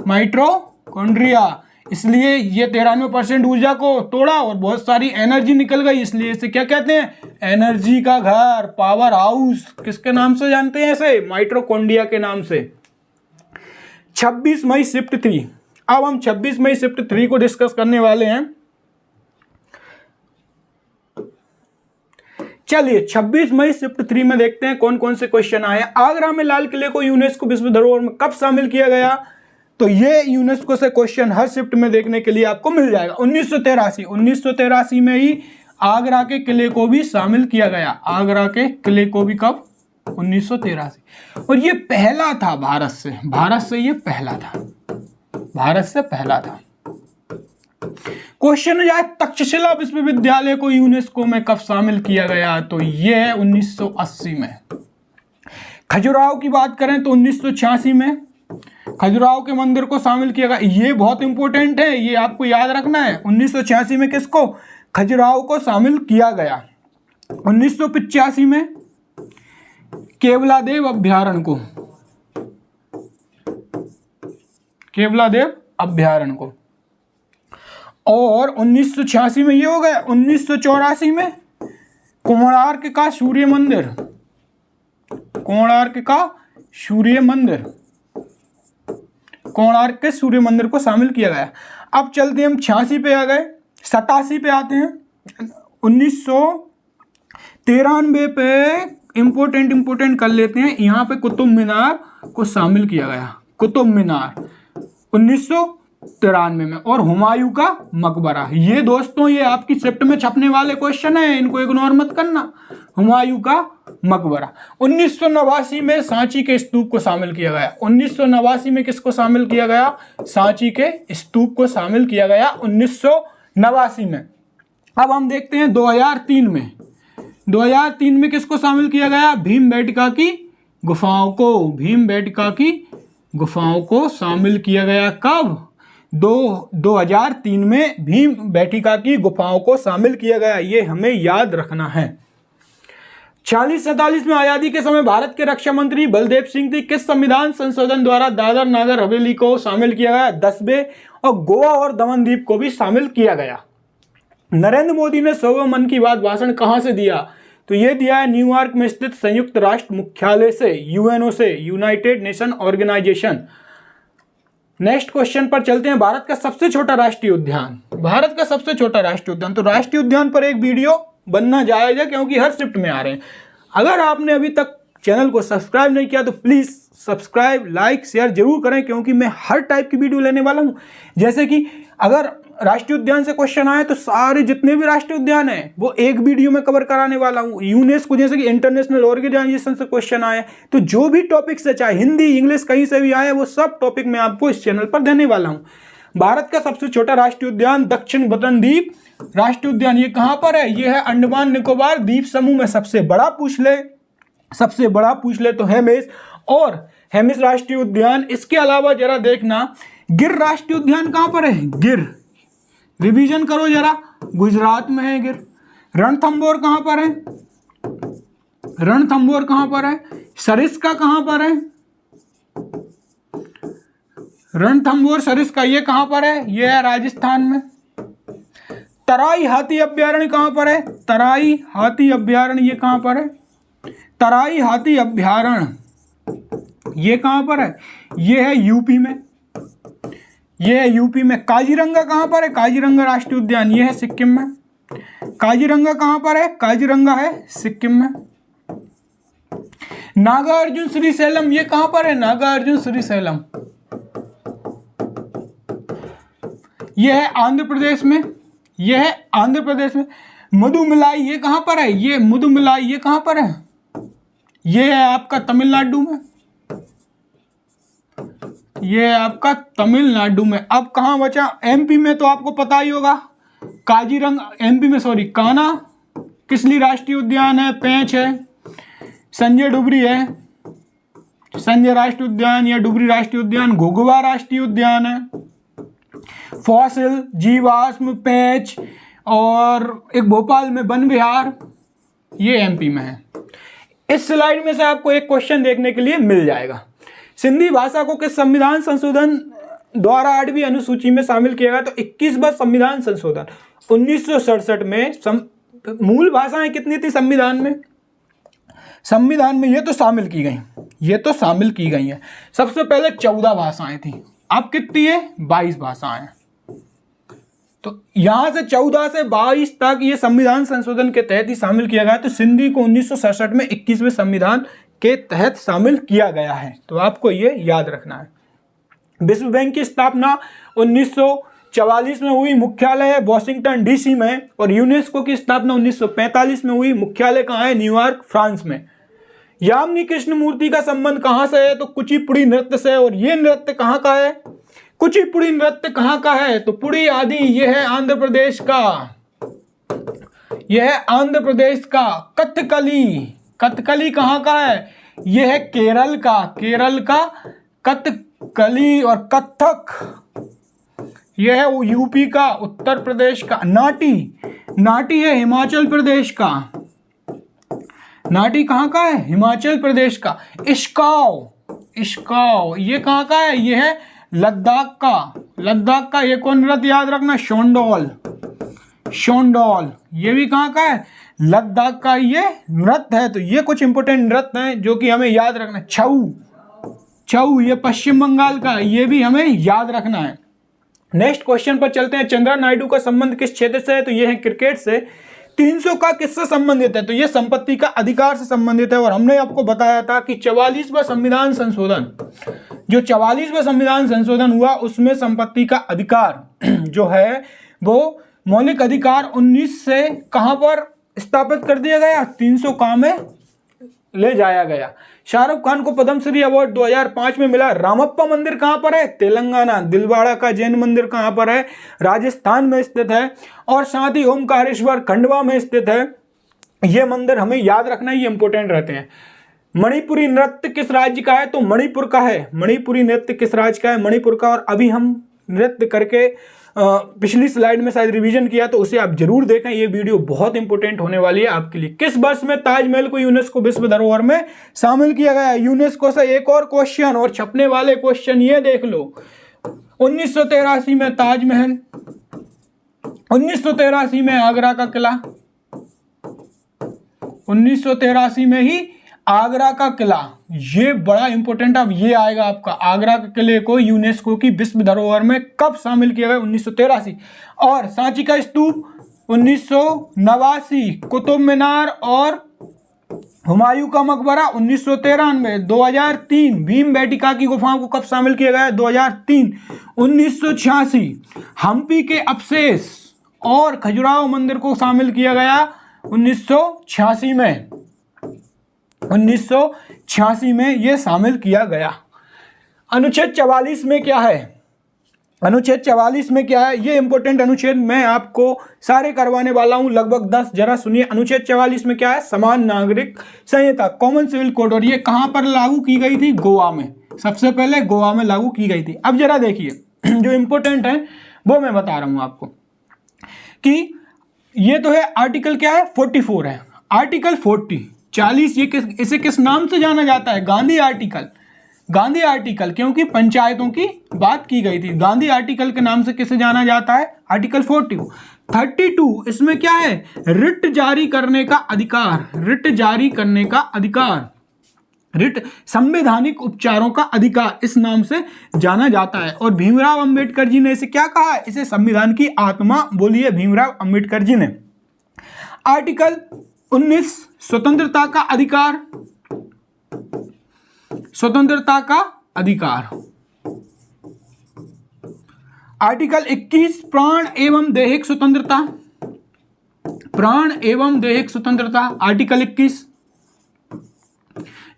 माइटोकॉन्ड्रिया। इसलिए ये 93% ऊर्जा को तोड़ा और बहुत सारी एनर्जी निकल गई, इसलिए इसे क्या कहते हैं? एनर्जी का घर, पावर हाउस। किसके नाम से जानते हैं इसे? माइटोकॉन्ड्रिया के नाम से। 26 मई शिफ्ट 3। अब हम 26 मई शिफ्ट 3 को डिस्कस करने वाले हैं। चलिए 26 मई शिफ्ट 3 में देखते हैं कौन कौन से क्वेश्चन आए। आगरा में लाल किले को यूनेस्को विश्व धरोहर में कब शामिल किया गया? तो ये यूनेस्को से क्वेश्चन हर शिफ्ट में देखने के लिए आपको मिल जाएगा। 1983 में ही आगरा के किले को भी शामिल किया गया। आगरा के किले को भी कब? 1983। और ये पहला था भारत से ये पहला था, भारत से पहला था। क्वेश्चन है तक्षशिला विश्वविद्यालय को यूनेस्को में कब शामिल किया गया? तो ये है 1980 में। खजुराहो की बात करें तो 1986 में खजुराहो के मंदिर को शामिल किया गया। ये बहुत इंपॉर्टेंट है, ये आपको याद रखना है। 1986 में किसको? खजुराहो को शामिल किया गया। 1985 में केवलादेव अभ्यारण्य को, केवलादेव अभ्यारण्य को। और 1986 में ये हो गया। 1984 में कोणार्क का सूर्य मंदिर, कोणार्क का सूर्य मंदिर, कोणार्क के सूर्य मंदिर को शामिल किया गया। अब चलते हैं हम 86 पे आ गए, 87 पे आते हैं। 1993 पे इंपोर्टेंट कर लेते हैं। यहाँ पे कुतुब मीनार को शामिल किया गया, कुतुब मीनार 1993 में। और हुमायूं का मकबरा, ये दोस्तों ये आपकी शिफ्ट में छपने वाले क्वेश्चन है, इनको इग्नोर मत करना। हुमायूं का मकबरा 1989 में सांची के स्तूप को शामिल किया गया। 1989 में किसको शामिल किया गया? सांची के स्तूप को शामिल किया गया 1989 में। अब हम देखते हैं 2003 में। 2003 में किसको शामिल किया गया? भीमबेटका की गुफाओं को, भीमबेटका की गुफाओं को शामिल किया गया। कब? 2003 में भीमबेटका की गुफाओं को शामिल किया गया, ये हमें याद रखना है। 46-47 में आजादी के समय भारत के रक्षा मंत्री बलदेव सिंह थी। किस संविधान संशोधन द्वारा दादर नागर हवेली को शामिल किया गया? 10वें। और गोवा और दमन द्वीप को भी शामिल किया गया। नरेंद्र मोदी ने 100वां मन की बात भाषण कहां से दिया? तो ये दिया है न्यूयॉर्क में स्थित संयुक्त राष्ट्र मुख्यालय से, यूएनओ से, United Nation Organisation. Next question पर चलते हैं। भारत का सबसे छोटा राष्ट्रीय उद्यान, भारत का सबसे छोटा राष्ट्रीय उद्यान। तो राष्ट्रीय उद्यान पर एक वीडियो बनना जायज है, क्योंकि हर शिफ्ट में आ रहे हैं। अगर आपने अभी तक चैनल को सब्सक्राइब नहीं किया तो प्लीज सब्सक्राइब, लाइक, शेयर जरूर करें, क्योंकि मैं हर टाइप की वीडियो लेने वाला हूं। जैसे कि अगर राष्ट्रीय उद्यान से क्वेश्चन आए तो सारे जितने भी राष्ट्रीय उद्यान हैं वो एक वीडियो में कवर कराने वाला हूं। यूनेस्को जैसे कि इंटरनेशनल ऑर्गेनाइजेशन से क्वेश्चन आए, तो जो भी टॉपिक से, चाहे हिंदी इंग्लिश कहीं से भी आए, वो सब टॉपिक मैं आपको इस चैनल पर देने वाला हूं। भारत का सबसे छोटा राष्ट्रीय उद्यान दक्षिण बटन द्वीप राष्ट्रीय उद्यान, ये कहां पर है? ये है अंडमान निकोबार द्वीप समूह में। सबसे बड़ा पूछ ले तो हेमिस, और हेमिस राष्ट्रीय उद्यान। इसके अलावा जरा देखना, गिर राष्ट्रीय उद्यान कहां पर है? गिर, रिवीजन करो जरा, गुजरात में है गिर। रणथंभौर कहां पर है? रणथंभौर कहां पर है? सरिस्का कहां पर है? रणथंभौर सरिस्का ये कहां पर है? ये है राजस्थान में। तराई हाथी अभ्यारण्य कहां पर है? तराई हाथी अभ्यारण्य ये कहां पर है? तराई हाथी अभ्यारण्य ये कहां पर है? ये है यूपी में, ये है यूपी में। काजीरंगा कहां पर है? काजीरंगा राष्ट्रीय उद्यान ये है सिक्किम में। काजीरंगा कहां पर है? काजीरंगा है सिक्किम में। नागार्जुन श्रीशैलम ये कहां पर है? नागार्जुन श्रीशैलम ये है आंध्र प्रदेश में, ये है आंध्र प्रदेश में। मधुमलाई ये कहां पर है? ये मधुमलाई ये कहां पर है? ये है आपका तमिलनाडु में, ये है आपका तमिलनाडु में। अब कहां बचा? एमपी में तो आपको पता ही होगा, काजीरंगा, एमपी में सॉरी, कान्हा किसली राष्ट्रीय उद्यान है, पेंच है, संजय डुबरी है, संजय राष्ट्रीय उद्यान या डुबरी राष्ट्रीय उद्यान, घुघुआ राष्ट्रीय उद्यान है, फॉसिल, जीवाश्म, पेंच, और एक भोपाल में वन विहार, ये एमपी में है। इस स्लाइड में से आपको एक क्वेश्चन देखने के लिए मिल जाएगा। सिंधी भाषा को किस संविधान संशोधन द्वारा 8वीं अनुसूची में शामिल किया गया? तो 21वां संविधान संशोधन 1967 में। मूल भाषाएं कितनी थी संविधान में? संविधान में ये तो शामिल की गई, ये तो शामिल की गई है। सबसे पहले 14 भाषाएं थी, अब कितनी है? 22 भाषाएं। तो यहां से 14 से 22 तक ये संविधान संशोधन के तहत ही शामिल किया गया। तो सिंधी को 1967 में 21वें संविधान के तहत शामिल किया गया है, तो आपको ये याद रखना है। विश्व बैंक की स्थापना 1944 में हुई, मुख्यालय है वॉशिंगटन डीसी में। और यूनेस्को की स्थापना 1945 में हुई, मुख्यालय कहाँ है? न्यूयॉर्क, फ्रांस में। यामिनी कृष्णमूर्ति का संबंध कहाँ से है? तो कुचिपुड़ी नृत्य से। और ये नृत्य कहाँ का है? कुचिपुड़ी नृत्य कहाँ का है? तो पुड़ी आदि, ये है आंध्र प्रदेश का, यह है आंध्र प्रदेश का। कथकली, कथकली कहाँ का है? यह है केरल का, केरल का कथकली। और कथक, यह है यूपी का, उत्तर प्रदेश का। नाटी, नाटी है हिमाचल प्रदेश का, नाटी कहाँ का है? हिमाचल प्रदेश का। इश्काव, इश्काव ये कहाँ का है? यह है लद्दाख का, लद्दाख का। ये कौन नृत्य याद रखना? शोंडोल, शोंडोल ये भी कहाँ का है? लद्दाख का ये नृत्य है। तो ये कुछ इंपोर्टेंट नृत्य हैं जो कि हमें याद रखना है। छऊ, छऊ ये पश्चिम बंगाल का, ये भी हमें याद रखना है। नेक्स्ट क्वेश्चन पर चलते हैं। चंद्रा नायडू का संबंध किस क्षेत्र से है? तो ये है क्रिकेट से। 300 का किससे संबंधित है? तो ये संपत्ति का अधिकार से संबंधित है। और हमने आपको बताया था कि 44वां संविधान संशोधन, जो 44वां संविधान संशोधन हुआ उसमें संपत्ति का अधिकार जो है वो मौलिक अधिकार 19 से कहां पर स्थापित कर दिया गया? 300 का में ले जाया गया। शाहरुख खान को पद्मश्री अवार्ड 2005 में मिला। रामप्पा मंदिर कहां पर है? तेलंगाना। दिलवाड़ा का जैन मंदिर कहां पर है? राजस्थान में स्थित है। और साथ ही ओमकारेश्वर खंडवा में स्थित है। ये मंदिर हमें याद रखना, ये इंपॉर्टेंट रहते हैं। मणिपुरी नृत्य किस राज्य का है? तो मणिपुर का है। मणिपुरी नृत्य किस राज्य का है? मणिपुर का। और अभी हम नृत्य करके पिछली स्लाइड में शायद रिवीजन किया, तो उसे आप जरूर देखें, ये वीडियो बहुत इंपॉर्टेंट होने वाली है आपके लिए। किस वर्ष में ताजमहल को यूनेस्को विश्व धरोहर में शामिल किया गया? यूनेस्को से एक और क्वेश्चन, और छपने वाले क्वेश्चन ये देख लो। 1983 में ताजमहल, 1983 में आगरा का किला, 1983 में ही आगरा का किला, ये बड़ा इंपॉर्टेंट अब ये आएगा आपका। आगरा के किले को यूनेस्को की विश्व धरोहर में कब शामिल किया गया? 1983। और सांची का स्तूप 1989, कुतुब मीनार और हुमायूं का मकबरा 1993, 2003 भीम बेटिका की गुफाओं को कब शामिल किया गया? 2003। 1986 हम्पी के अवशेष और खजुराहो मंदिर को शामिल किया गया 1986 में, 1986 में यह शामिल किया गया। अनुच्छेद 44 में क्या है? अनुच्छेद 44 में क्या है? ये इंपॉर्टेंट अनुच्छेद मैं आपको सारे करवाने वाला हूं, लगभग 10। जरा सुनिए, अनुच्छेद 44 में क्या है? समान नागरिक संहिता, कॉमन सिविल कोड। और ये कहां पर लागू की गई थी? गोवा में, सबसे पहले गोवा में लागू की गई थी। अब जरा देखिए जो इंपॉर्टेंट है वो मैं बता रहा हूं आपको कि ये तो है आर्टिकल क्या है? 44 है। आर्टिकल 40 ये इसे किस नाम से जाना जाता है? गांधी आर्टिकल। गांधी आर्टिकल, क्योंकि पंचायतों की बात की गई थी। गांधी आर्टिकल के नाम से किसे जाना जाता है? आर्टिकल 40। 32 इसमें क्या है? रिट जारी करने का अधिकार, रिट जारी करने का अधिकार, रिट संवैधानिक उपचारों का अधिकार, इस नाम से जाना जाता है। और भीमराव अंबेडकर जी ने इसे क्या कहा? इसे संविधान की आत्मा बोलिए भीमराव अंबेडकर जी ने। आर्टिकल 19 स्वतंत्रता का अधिकार, स्वतंत्रता का अधिकार। आर्टिकल 21 प्राण एवं दैहिक स्वतंत्रता, प्राण एवं दैहिक स्वतंत्रता। आर्टिकल 21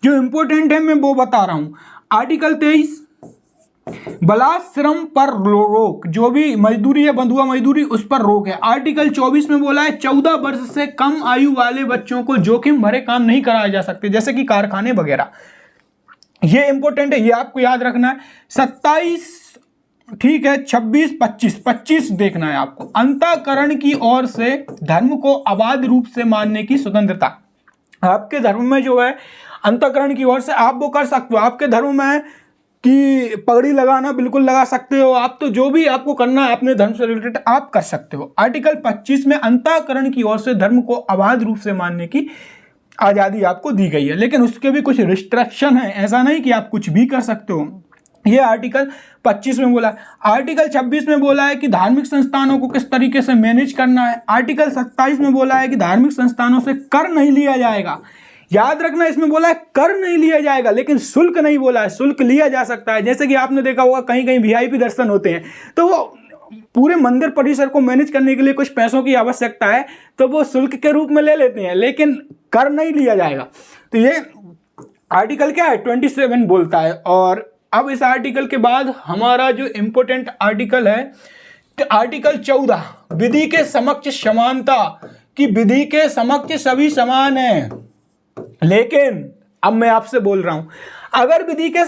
जो इंपॉर्टेंट है मैं वो बता रहा हूं। आर्टिकल 23 बलाश्रम पर रोक, जो भी मजदूरी है, बंधुआ मजदूरी, उस पर रोक है। आर्टिकल 24 में बोला है 14 वर्ष से कम आयु वाले बच्चों को जोखिम भरे काम नहीं कराए जा सकते, जैसे कि कारखाने वगैरह। ये इंपॉर्टेंट है, ये आपको याद रखना है। 27 ठीक है, 26 25 देखना है आपको। अंतःकरण की ओर से धर्म को अबाध रूप से मानने की स्वतंत्रता। आपके धर्म में जो है अंतःकरण की ओर से आप वो कर सकते हो। आपके धर्म में कि पगड़ी लगाना बिल्कुल लगा सकते हो आप, तो जो भी आपको करना है अपने धर्म से रिलेटेड आप कर सकते हो। आर्टिकल 25 में अंतःकरण की ओर से धर्म को अबाध रूप से मानने की आज़ादी आपको दी गई है, लेकिन उसके भी कुछ रिस्ट्रिक्शन है, ऐसा नहीं कि आप कुछ भी कर सकते हो। ये आर्टिकल 25 में बोला है। आर्टिकल 26 में बोला है कि धार्मिक संस्थानों को किस तरीके से मैनेज करना है। आर्टिकल 27 में बोला है कि धार्मिक संस्थानों से कर नहीं लिया जाएगा। याद रखना, इसमें बोला है कर नहीं लिया जाएगा, लेकिन शुल्क नहीं बोला है, शुल्क लिया जा सकता है। जैसे कि आपने देखा होगा कहीं कहीं वीआईपी दर्शन होते हैं, तो वो पूरे मंदिर परिसर को मैनेज करने के लिए कुछ पैसों की आवश्यकता है, तो वो शुल्क के रूप में ले लेते हैं, लेकिन कर नहीं लिया जाएगा। तो ये आर्टिकल क्या है 27 बोलता है। और अब इस आर्टिकल के बाद हमारा जो इम्पोर्टेंट आर्टिकल है, तो आर्टिकल 14, विधि के समक्ष समानता, कि विधि के समक्ष सभी समान हैं। लेकिन अब मैं आपसे बोल रहा हूं, अगर विधि के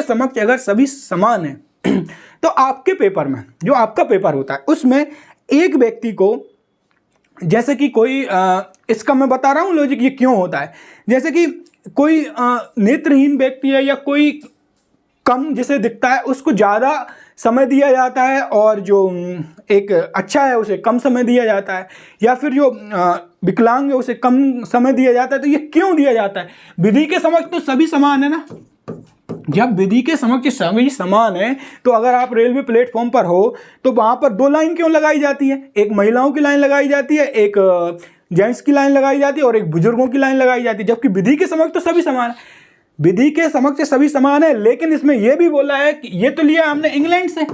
समक्ष अगर सभी समान हैं तो आपके पेपर में, जो आपका पेपर होता है, उसमें एक व्यक्ति को, जैसे कि कोई इसका मैं बता रहा हूं लॉजिक ये क्यों होता है, जैसे कि कोई नेत्रहीन व्यक्ति है या कोई कम जिसे दिखता है उसको ज़्यादा समय दिया जाता है, और जो एक अच्छा है उसे कम समय दिया जाता है, या फिर जो विकलांग है उसे कम समय दिया जाता है। तो ये क्यों दिया जाता है? विधि के समक्ष तो सभी समान है ना। जब विधि के समक्ष सभी समान है, तो अगर आप रेलवे प्लेटफॉर्म पर हो तो वहां पर दो लाइन क्यों लगाई जाती है? एक महिलाओं की लाइन लगाई जाती है, एक जेंट्स की लाइन लगाई जाती है, और एक बुजुर्गों की लाइन लगाई जाती है, जबकि विधि के समक्ष तो सभी समान है। विधि के समक्ष सभी समान है, लेकिन इसमें यह भी बोला है कि ये तो लिया हमने इंग्लैंड से,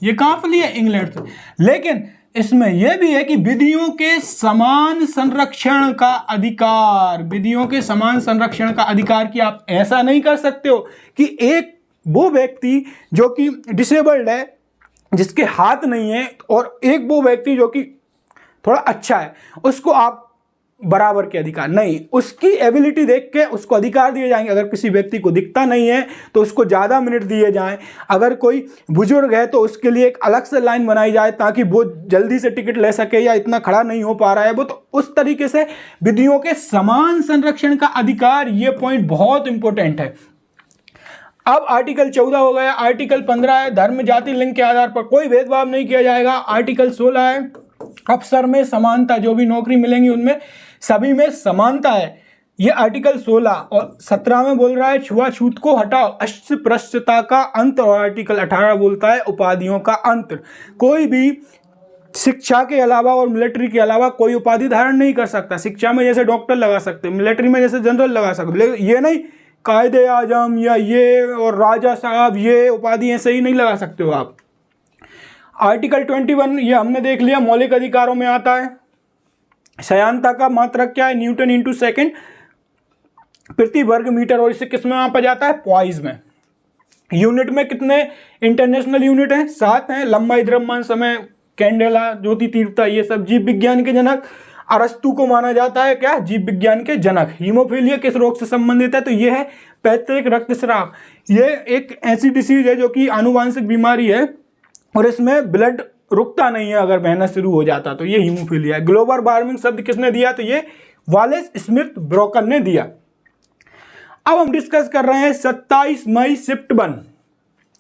ये कहां पर लिया? इंग्लैंड से। लेकिन इसमें यह भी है कि विधियों के समान संरक्षण का अधिकार, विधियों के समान संरक्षण का अधिकार, कि आप ऐसा नहीं कर सकते हो कि एक वो व्यक्ति जो कि डिसेबल्ड है, जिसके हाथ नहीं है, और एक वो व्यक्ति जो कि थोड़ा अच्छा है, उसको आप बराबर के अधिकार नहीं, उसकी एबिलिटी देख के उसको अधिकार दिए जाएंगे। अगर किसी व्यक्ति को दिखता नहीं है तो उसको ज़्यादा मिनट दिए जाएं, अगर कोई बुजुर्ग है तो उसके लिए एक अलग से लाइन बनाई जाए ताकि वो जल्दी से टिकट ले सके, या इतना खड़ा नहीं हो पा रहा है वो, तो उस तरीके से विधियों के समान संरक्षण का अधिकार, ये पॉइंट बहुत इंपॉर्टेंट है। अब आर्टिकल 14 हो गया। आर्टिकल 15 है, धर्म जाति लिंग के आधार पर कोई भेदभाव नहीं किया जाएगा। आर्टिकल 16 है, अफसर में समानता, जो भी नौकरी मिलेंगी उनमें सभी में समानता है, ये आर्टिकल 16। और 17 में बोल रहा है छुआछूत को हटाओ, अस्पृश्यता का अंत। और आर्टिकल 18 बोलता है उपाधियों का अंत, कोई भी शिक्षा के अलावा और मिलिट्री के अलावा कोई उपाधि धारण नहीं कर सकता। शिक्षा में जैसे डॉक्टर लगा सकते, मिलिट्री में जैसे जनरल लगा सकते, लेकिन ये नहीं कायदे आजम या ये और राजा साहब, ये उपाधि ऐसे ही नहीं लगा सकते हो आप। आर्टिकल 21 ये हमने देख लिया, मौलिक अधिकारों में आता है। सयांता का मात्रक क्या है? न्यूटन इंटू सेकेंड प्रति वर्ग मीटर, और इसे किस में वहां पर जाता है? पॉइज में। यूनिट में कितने इंटरनेशनल यूनिट हैं? 7 हैं। लंबाई, द्रव्यमान, समय, कैंडेला, ज्योति तीव्रता, ये सब। जीव विज्ञान के जनक अरस्तु को माना जाता है क्या? जीव विज्ञान के जनक। हीमोफीलिया किस रोग से संबंधित है? तो ये है पैतृक रक्तस्राव। ये एक ऐसी डिसीज है जो कि आनुवांशिक बीमारी है, और इसमें ब्लड रुकता नहीं है अगर बहना शुरू हो जाता, तो ये हीमोफीलिया है। ग्लोबल वार्मिंग शब्द किसने दिया? तो ये वालेस स्मिथ ब्रोकन ने दिया। अब हम डिस्कस कर रहे हैं 27 मई शिफ्ट 1।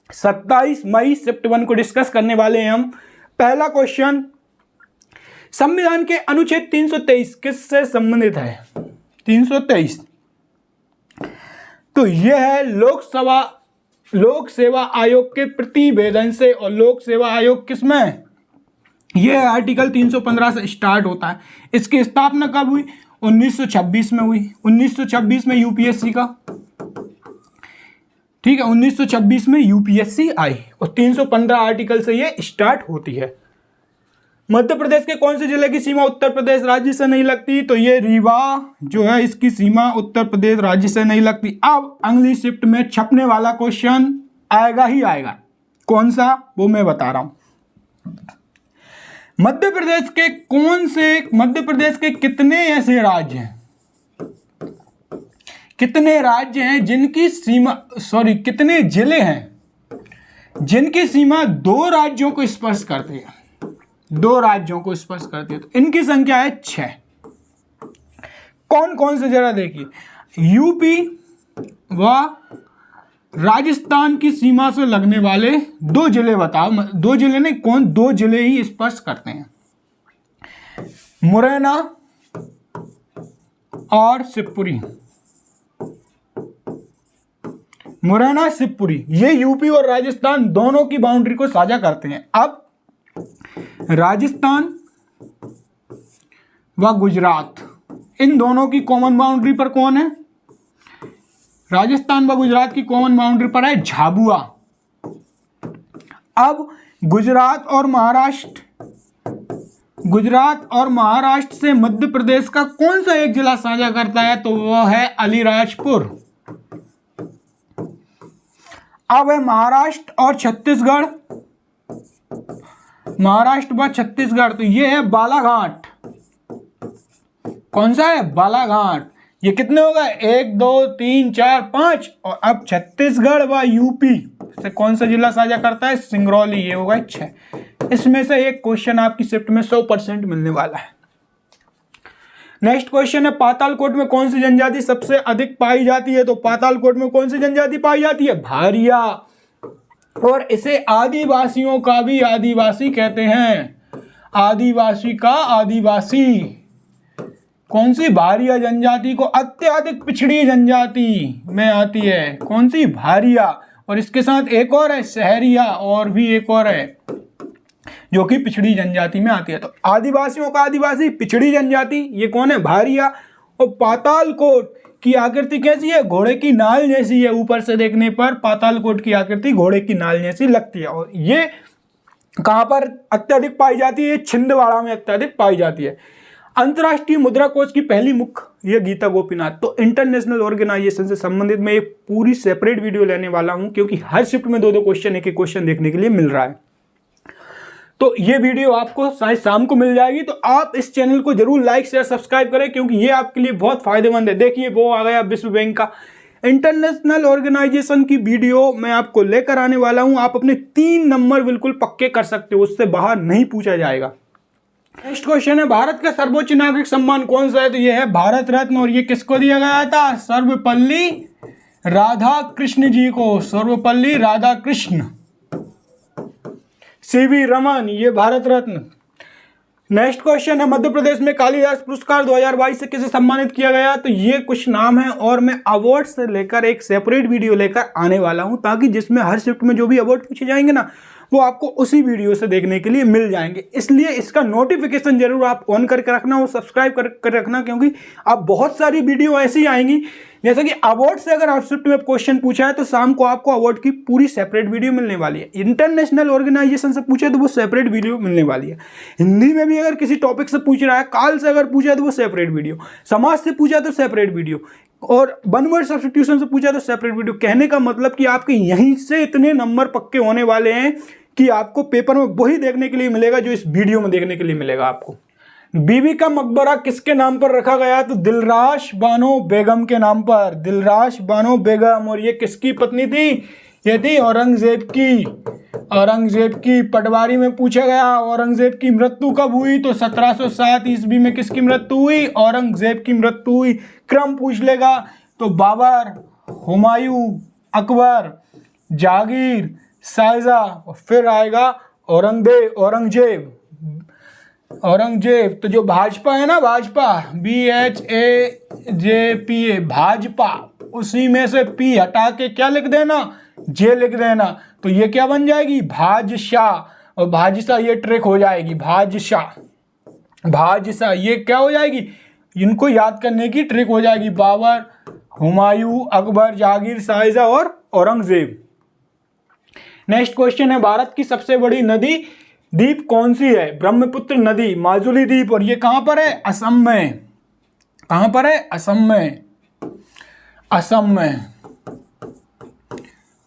27 मई शिफ्ट 1 को डिस्कस करने वाले हैं हम। पहला क्वेश्चन, संविधान के अनुच्छेद 323 किससे संबंधित है? 323 तो यह है लोक सेवा आयोग के प्रतिवेदन से। और लोक सेवा आयोग किसमें? यह आर्टिकल 315 से स्टार्ट होता है। इसकी स्थापना कब हुई? 1926 में हुई। 1926 में यूपीएससी का, ठीक है, 1926 में यूपीएससी आई, और 315 आर्टिकल से ये स्टार्ट होती है। मध्य प्रदेश के कौन से जिले की सीमा उत्तर प्रदेश राज्य से नहीं लगती? तो ये रीवा जो है, इसकी सीमा उत्तर प्रदेश राज्य से नहीं लगती। अब अगली शिफ्ट में छपने वाला क्वेश्चन आएगा ही आएगा, कौन सा वो मैं बता रहा हूं। मध्य प्रदेश के कितने ऐसे राज्य हैं, कितने राज्य हैं जिनकी सीमा, कितने जिले हैं जिनकी सीमा 2 राज्यों को स्पर्श करती है? 2 राज्यों को स्पर्श करती है, तो इनकी संख्या है 6। कौन कौन से? जरा देखिए, यूपी व राजस्थान की सीमा से लगने वाले 2 जिले बताओ। 2 जिले नहीं, कौन? 2 जिले ही स्पर्श करते हैं, मुरैना और शिवपुरी। मुरैना, शिवपुरी, ये यूपी और राजस्थान दोनों की बाउंड्री को साझा करते हैं। अब राजस्थान व गुजरात, इन दोनों की कॉमन बाउंड्री पर कौन है? राजस्थान व गुजरात की कॉमन बाउंड्री पर है झाबुआ। अब गुजरात और महाराष्ट्र से मध्य प्रदेश का कौन सा एक जिला साझा करता है? तो वह है अलीराजपुर। अब है महाराष्ट्र और छत्तीसगढ़, तो ये है बालाघाट। कौन सा है? बालाघाट। ये कितने हो गए? 1 2 3 4 5। और अब छत्तीसगढ़ व यूपी से कौन सा जिला साझा करता है? सिंगरौली। ये होगा 6। इसमें से एक क्वेश्चन आपकी शिफ्ट में 100% मिलने वाला है। नेक्स्ट क्वेश्चन है पातालकोट में कौन सी जनजाति सबसे अधिक पाई जाती है? तो पातालकोट में कौन सी जनजाति पाई जाती है? भारिया। और इसे आदिवासियों का भी आदिवासी कहते हैं। आदिवासी का आदिवासी। कौन सी? भारिया जनजाति को अत्यधिक पिछड़ी जनजाति में आती है। कौन सी? भारिया। और इसके साथ एक और है सहरिया, और भी एक और है जो कि पिछड़ी जनजाति में आती है। तो आदिवासियों का आदिवासी, पिछड़ी जनजाति, ये कौन है? भारिया। और पातालकोट की आकृति कैसी है? घोड़े की नाल जैसी है। ऊपर से देखने पर पातालकोट की आकृति घोड़े की नाल जैसी लगती है। और ये कहां पर अत्यधिक पाई जाती है? छिंदवाड़ा में अत्यधिक पाई जाती है। अंतर्राष्ट्रीय मुद्रा कोष की पहली मुख्य ये गीता गोपीनाथ। तो इंटरनेशनल ऑर्गेनाइजेशन से संबंधित मैं एक पूरी सेपरेट वीडियो लेने वाला हूं, क्योंकि हर शिफ्ट में 2 क्वेश्चन, एक क्वेश्चन देखने के लिए मिल रहा है। तो ये वीडियो आपको शायद शाम को मिल जाएगी। तो आप इस चैनल को जरूर लाइक शेयर सब्सक्राइब करें, क्योंकि ये आपके लिए बहुत फायदेमंद है। देखिए वो आ गया विश्व बैंक का इंटरनेशनल ऑर्गेनाइजेशन की वीडियो मैं आपको लेकर आने वाला हूं। आप अपने 3 नंबर बिल्कुल पक्के कर सकते हो, उससे बाहर नहीं पूछा जाएगा। नेक्स्ट क्वेश्चन है भारत का सर्वोच्च नागरिक सम्मान कौन सा है? तो ये है भारत रत्न। और ये किसको दिया गया था? सर्वपल्ली राधाकृष्ण जी को। सर्वपल्ली राधाकृष्ण। सीवी रमन, ये भारत रत्न। नेक्स्ट क्वेश्चन है मध्य प्रदेश में कालिदास पुरस्कार 2022 से किसे सम्मानित किया गया? तो ये कुछ नाम है, और मैं अवार्ड से लेकर एक सेपरेट वीडियो लेकर आने वाला हूं, ताकि जिसमें हर शिफ्ट में जो भी अवार्ड पूछे जाएंगे ना, वो आपको उसी वीडियो से देखने के लिए मिल जाएंगे। इसलिए इसका नोटिफिकेशन जरूर आप ऑन करके रखना और सब्सक्राइब कर रखना, क्योंकि अब बहुत सारी वीडियो ऐसी आएंगी। जैसे कि अवार्ड से अगर आप शिफ्ट में क्वेश्चन पूछा है, तो शाम को आपको अवार्ड की पूरी सेपरेट वीडियो मिलने वाली है। इंटरनेशनल ऑर्गेनाइजेशन से पूछे तो वो सेपरेट वीडियो मिलने वाली है। हिंदी में भी अगर किसी टॉपिक से पूछ रहा है, काल से अगर पूछा तो वो सेपरेट वीडियो, समाज से पूछा तो सेपरेट वीडियो, और वन वर्ड सब्स्टिट्यूशन से पूछा तो सेपरेट वीडियो। कहने का मतलब कि आपके यहीं से इतने नंबर पक्के होने वाले हैं कि आपको पेपर में वही देखने के लिए मिलेगा जो इस वीडियो में देखने के लिए मिलेगा आपको। बीबी का मकबरा किसके नाम पर रखा गया? तो दिलराश बानो बेगम के नाम पर। दिलराश बानो बेगम। और ये किसकी पत्नी थी? ये थी औरंगजेब की। औरंगजेब की। पटवारी में पूछा गया औरंगजेब की मृत्यु कब हुई? तो 1707 ईस्वी में किसकी मृत्यु हुई? औरंगजेब की मृत्यु हुई। क्रम पूछ लेगा तो बाबर, हुमायूं, अकबर, जागीर, शाहजहां, और फिर आएगा औरंगजेब। तो जो भाजपा है ना, भाजपा, BHAJPA, भाजपा, उसी में से P हटा के क्या लिख देना? J लिख देना। तो ये क्या बन जाएगी? भाजशाह। और भाजशाह ये ट्रिक हो जाएगी। भाजशाह ये क्या हो जाएगी? इनको याद करने की ट्रिक हो जाएगी। बाबर, हुमायूं, अकबर, जागीर, शाहजहां और औरंगजेब। नेक्स्ट क्वेश्चन है भारत की सबसे बड़ी नदी द्वीप कौन सी है? ब्रह्मपुत्र नदी, माजुली द्वीप। और ये कहां पर है? असम में। कहां पर है? असम में।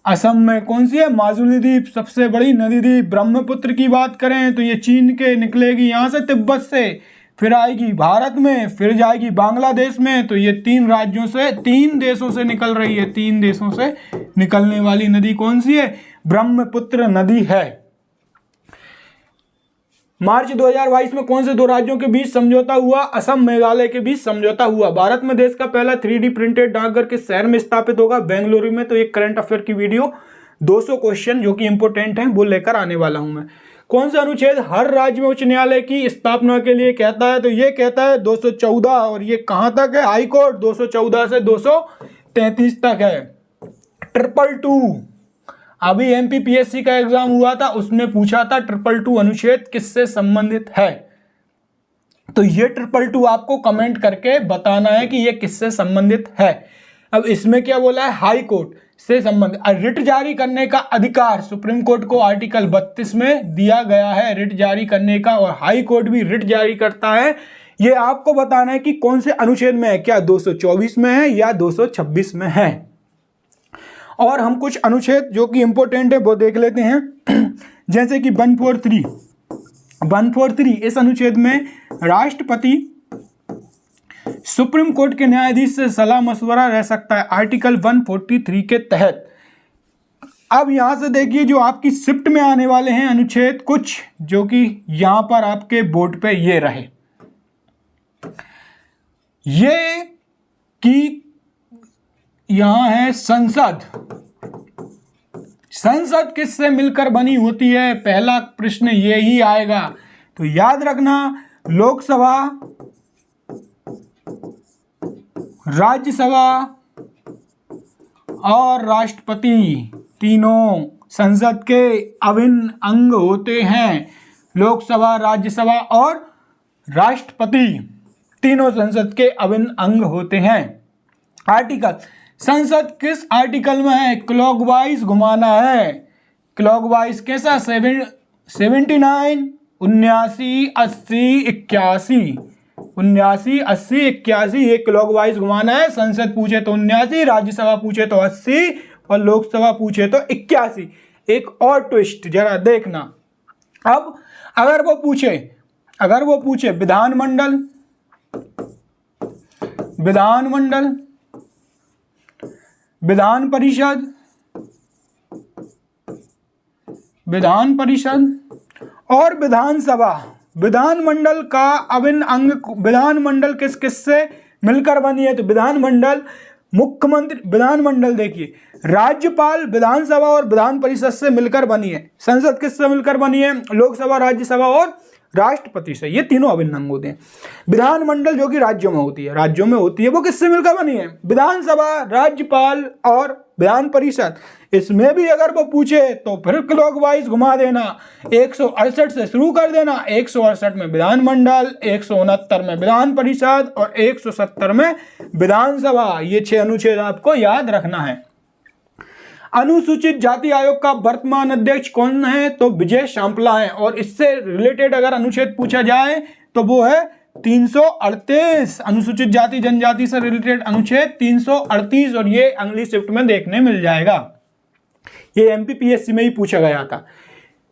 असम में कौन सी है? माजुली द्वीप सबसे बड़ी नदी द्वीप। ब्रह्मपुत्र की बात करें तो ये चीन के निकलेगी यहां से, तिब्बत से, फिर आएगी भारत में, फिर जाएगी बांग्लादेश में। तो ये 3 देशों से निकल रही है। 3 देशों से निकलने वाली नदी कौन सी है? ब्रह्मपुत्र नदी है। मार्च 2022 में कौन से 2 राज्यों के बीच समझौता हुआ? असम मेघालय के बीच समझौता हुआ। भारत में देश का पहला 3D प्रिंटेड डाकघर किस शहर में स्थापित होगा? बेंगलुरु में। तो एक करंट अफेयर की वीडियो 200 क्वेश्चन जो कि इंपोर्टेंट हैं वो लेकर आने वाला हूं मैं। कौन सा अनुच्छेद हर राज्य में उच्च न्यायालय की स्थापना के लिए कहता है? तो ये कहता है 214। और ये कहां तक है? हाई कोर्ट 214 से 233 तक है। 222 अभी MPPSC का एग्जाम हुआ था, उसमें पूछा था 222 अनुच्छेद किससे संबंधित है? तो ये 222 आपको कमेंट करके बताना है कि ये किससे संबंधित है। अब इसमें क्या बोला है, हाई कोर्ट से संबंधित रिट जारी करने का अधिकार सुप्रीम कोर्ट को आर्टिकल 32 में दिया गया है, रिट जारी करने का, और हाई कोर्ट भी रिट जारी करता है। ये आपको बताना है कि कौन से अनुच्छेद में है, क्या 224 में है या 226 में है। और हम कुछ अनुच्छेद जो कि इंपॉर्टेंट है वो देख लेते हैं, जैसे कि 143 इस अनुच्छेद में राष्ट्रपति सुप्रीम कोर्ट के न्यायाधीश से सलाह मशवरा रह सकता है, आर्टिकल 143 के तहत। अब यहां से देखिए जो आपकी शिफ्ट में आने वाले हैं अनुच्छेद कुछ, जो कि यहां पर आपके बोर्ड पे ये रहे, ये कि यहां है संसद किससे मिलकर बनी होती है, पहला प्रश्न यही आएगा। तो याद रखना, लोकसभा, राज्यसभा और राष्ट्रपति तीनों संसद के अभिन्न अंग होते हैं। लोकसभा, राज्यसभा और राष्ट्रपति तीनों संसद के अभिन्न अंग होते हैं। आर्टिकल, संसद किस आर्टिकल में है, क्लॉकवाइज घुमाना है। क्लॉकवाइज कैसा, 79, 79, 80, 81, 79, 80, 81, ये क्लॉकवाइज घुमाना है। संसद पूछे तो 79, राज्यसभा पूछे तो 80 और लोकसभा पूछे तो 81। एक और ट्विस्ट जरा देखना, अब अगर वो पूछे विधानमंडल, विधान परिषद और विधानसभा, विधानमंडल का अभिन्न अंग, विधानमंडल किस किस से मिलकर बनी है, तो विधानमंडल मुख्यमंत्री, विधानमंडल देखिए राज्यपाल, विधानसभा और विधान परिषद से मिलकर बनी है। संसद किससे मिलकर बनी है, लोकसभा, राज्यसभा और राष्ट्रपति से, ये तीनों अभिन्न अंग होते हैं। विधानमंडल जो कि राज्यों में होती है, वो किससे मिलकर बनी है, विधानसभा, राज्यपाल और विधान परिषद। इसमें भी अगर वो पूछे तो फिर क्लॉकवाइज घुमा देना, 168 से शुरू कर देना, 168 में विधानमंडल, 169 में विधान परिषद और 170 में विधानसभा। ये 6 अनुच्छेद आपको याद रखना है। अनुसूचित जाति आयोग का वर्तमान अध्यक्ष कौन है, तो विजय शांपला है, और इससे रिलेटेड अगर अनुच्छेद पूछा जाए तो वो है 338, अनुसूचित जाति जनजाति से रिलेटेड अनुच्छेद 338, और ये अगली शिफ्ट में देखने मिल जाएगा। ये एमपीपीएससी में ही पूछा गया था।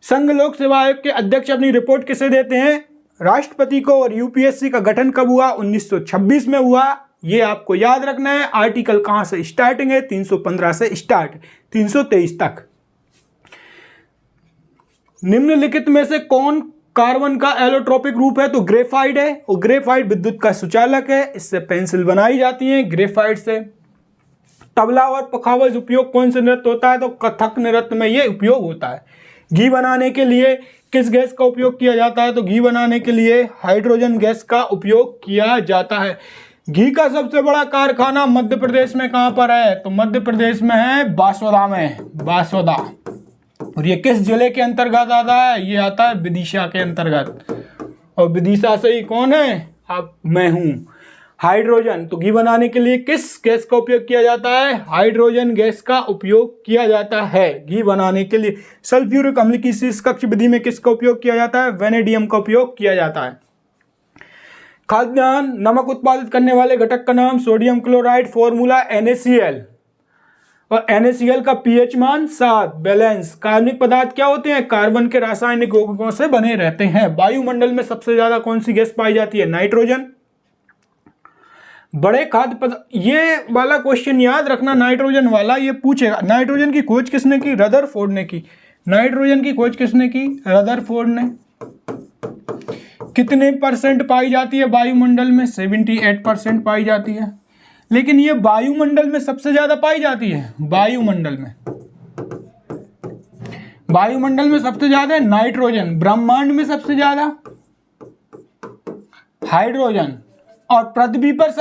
संघ लोक सेवा आयोग के अध्यक्ष अपनी रिपोर्ट किसे देते हैं, राष्ट्रपति को, और यूपीएससी का गठन कब हुआ, 1926 में हुआ। ये आपको याद रखना है। आर्टिकल कहां से स्टार्टिंग है, 315 से स्टार्ट 323 तक। निम्नलिखित में से कौन कार्बन का एलोट्रोपिक रूप है, तो ग्रेफाइट है, और ग्रेफाइट विद्युत का सुचालक है, इससे पेंसिल बनाई जाती है ग्रेफाइट से। तबला और पखावज उपयोग कौन से नृत्य होता है, तो कथक नृत्य में ये उपयोग होता है। घी बनाने के लिए किस गैस का उपयोग किया जाता है, तो घी बनाने के लिए हाइड्रोजन गैस का उपयोग किया जाता है। घी का सबसे बड़ा कारखाना मध्य प्रदेश में कहां पर है, तो मध्य प्रदेश में है बांसवाड़ा में, बांसवाड़ा। और ये किस जिले के अंतर्गत आता है, ये आता है विदिशा के अंतर्गत। और विदिशा से ही कौन है, अब मैं हूं। हाइड्रोजन, तो घी बनाने के लिए किस गैस का उपयोग किया जाता है, हाइड्रोजन गैस का उपयोग किया जाता है घी बनाने के लिए। सल्फ्यूरिक अम्ल की शीर्ष कक्ष विधि में किसका उपयोग किया जाता है, वेनेडियम का उपयोग किया जाता है। खाद्यान्न नमक उत्पादित करने वाले घटक का नाम, सोडियम क्लोराइड, फॉर्मूला NaCl, और NaCl का pH मान 7, बैलेंस। कार्बनिक पदार्थ क्या होते हैं, कार्बन के रासायनिक यौगिकों से बने रहते हैं। वायुमंडल में सबसे ज्यादा कौन सी गैस पाई जाती है, नाइट्रोजन। बड़े खाद्य पदार्थ, ये वाला क्वेश्चन याद रखना, नाइट्रोजन वाला ये पूछेगा। नाइट्रोजन की खोज किसने की, रदरफोर्ड ने की। नाइट्रोजन की खोज किसने की, रदरफोर्ड ने। कितने % पाई जाती है वायुमंडल में, 78% पाई जाती है। लेकिन ये वायुमंडल में सबसे ज्यादा पाई जाती है, वायुमंडल में सबसे ज्यादा है नाइट्रोजन, ब्रह्मांड में सबसे ज्यादा हाइड्रोजन, और पृथ्वी पर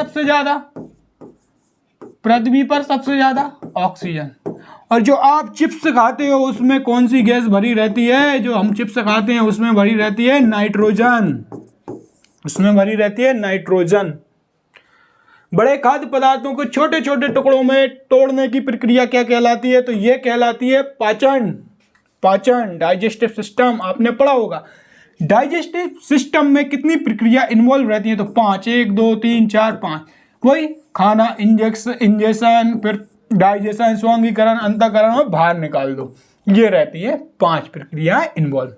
सबसे ज्यादा ऑक्सीजन। और जो आप चिप्स खाते हो उसमें कौन सी गैस भरी रहती है, जो हम चिप्स खाते हैं उसमें भरी रहती है नाइट्रोजन। उसमें भरी रहती है नाइट्रोजन। बड़े खाद्य पदार्थों को छोटे छोटे टुकड़ों में तोड़ने की प्रक्रिया क्या कहलाती है? तो ये कहलाती है पाचन। पाचन, डाइजेस्टिव सिस्टम आपने पढ़ा होगा। डाइजेस्टिव सिस्टम में कितनी प्रक्रिया इन्वॉल्व रहती है? तो 5, 1 2 3 4 5। वही खाना, इंजेक्शन, फिर डाइजेशन, स्वांगीकरण, अंतःकरण और बाहर निकाल दो, ये रहती है 5 प्रक्रियाएं इन्वॉल्व।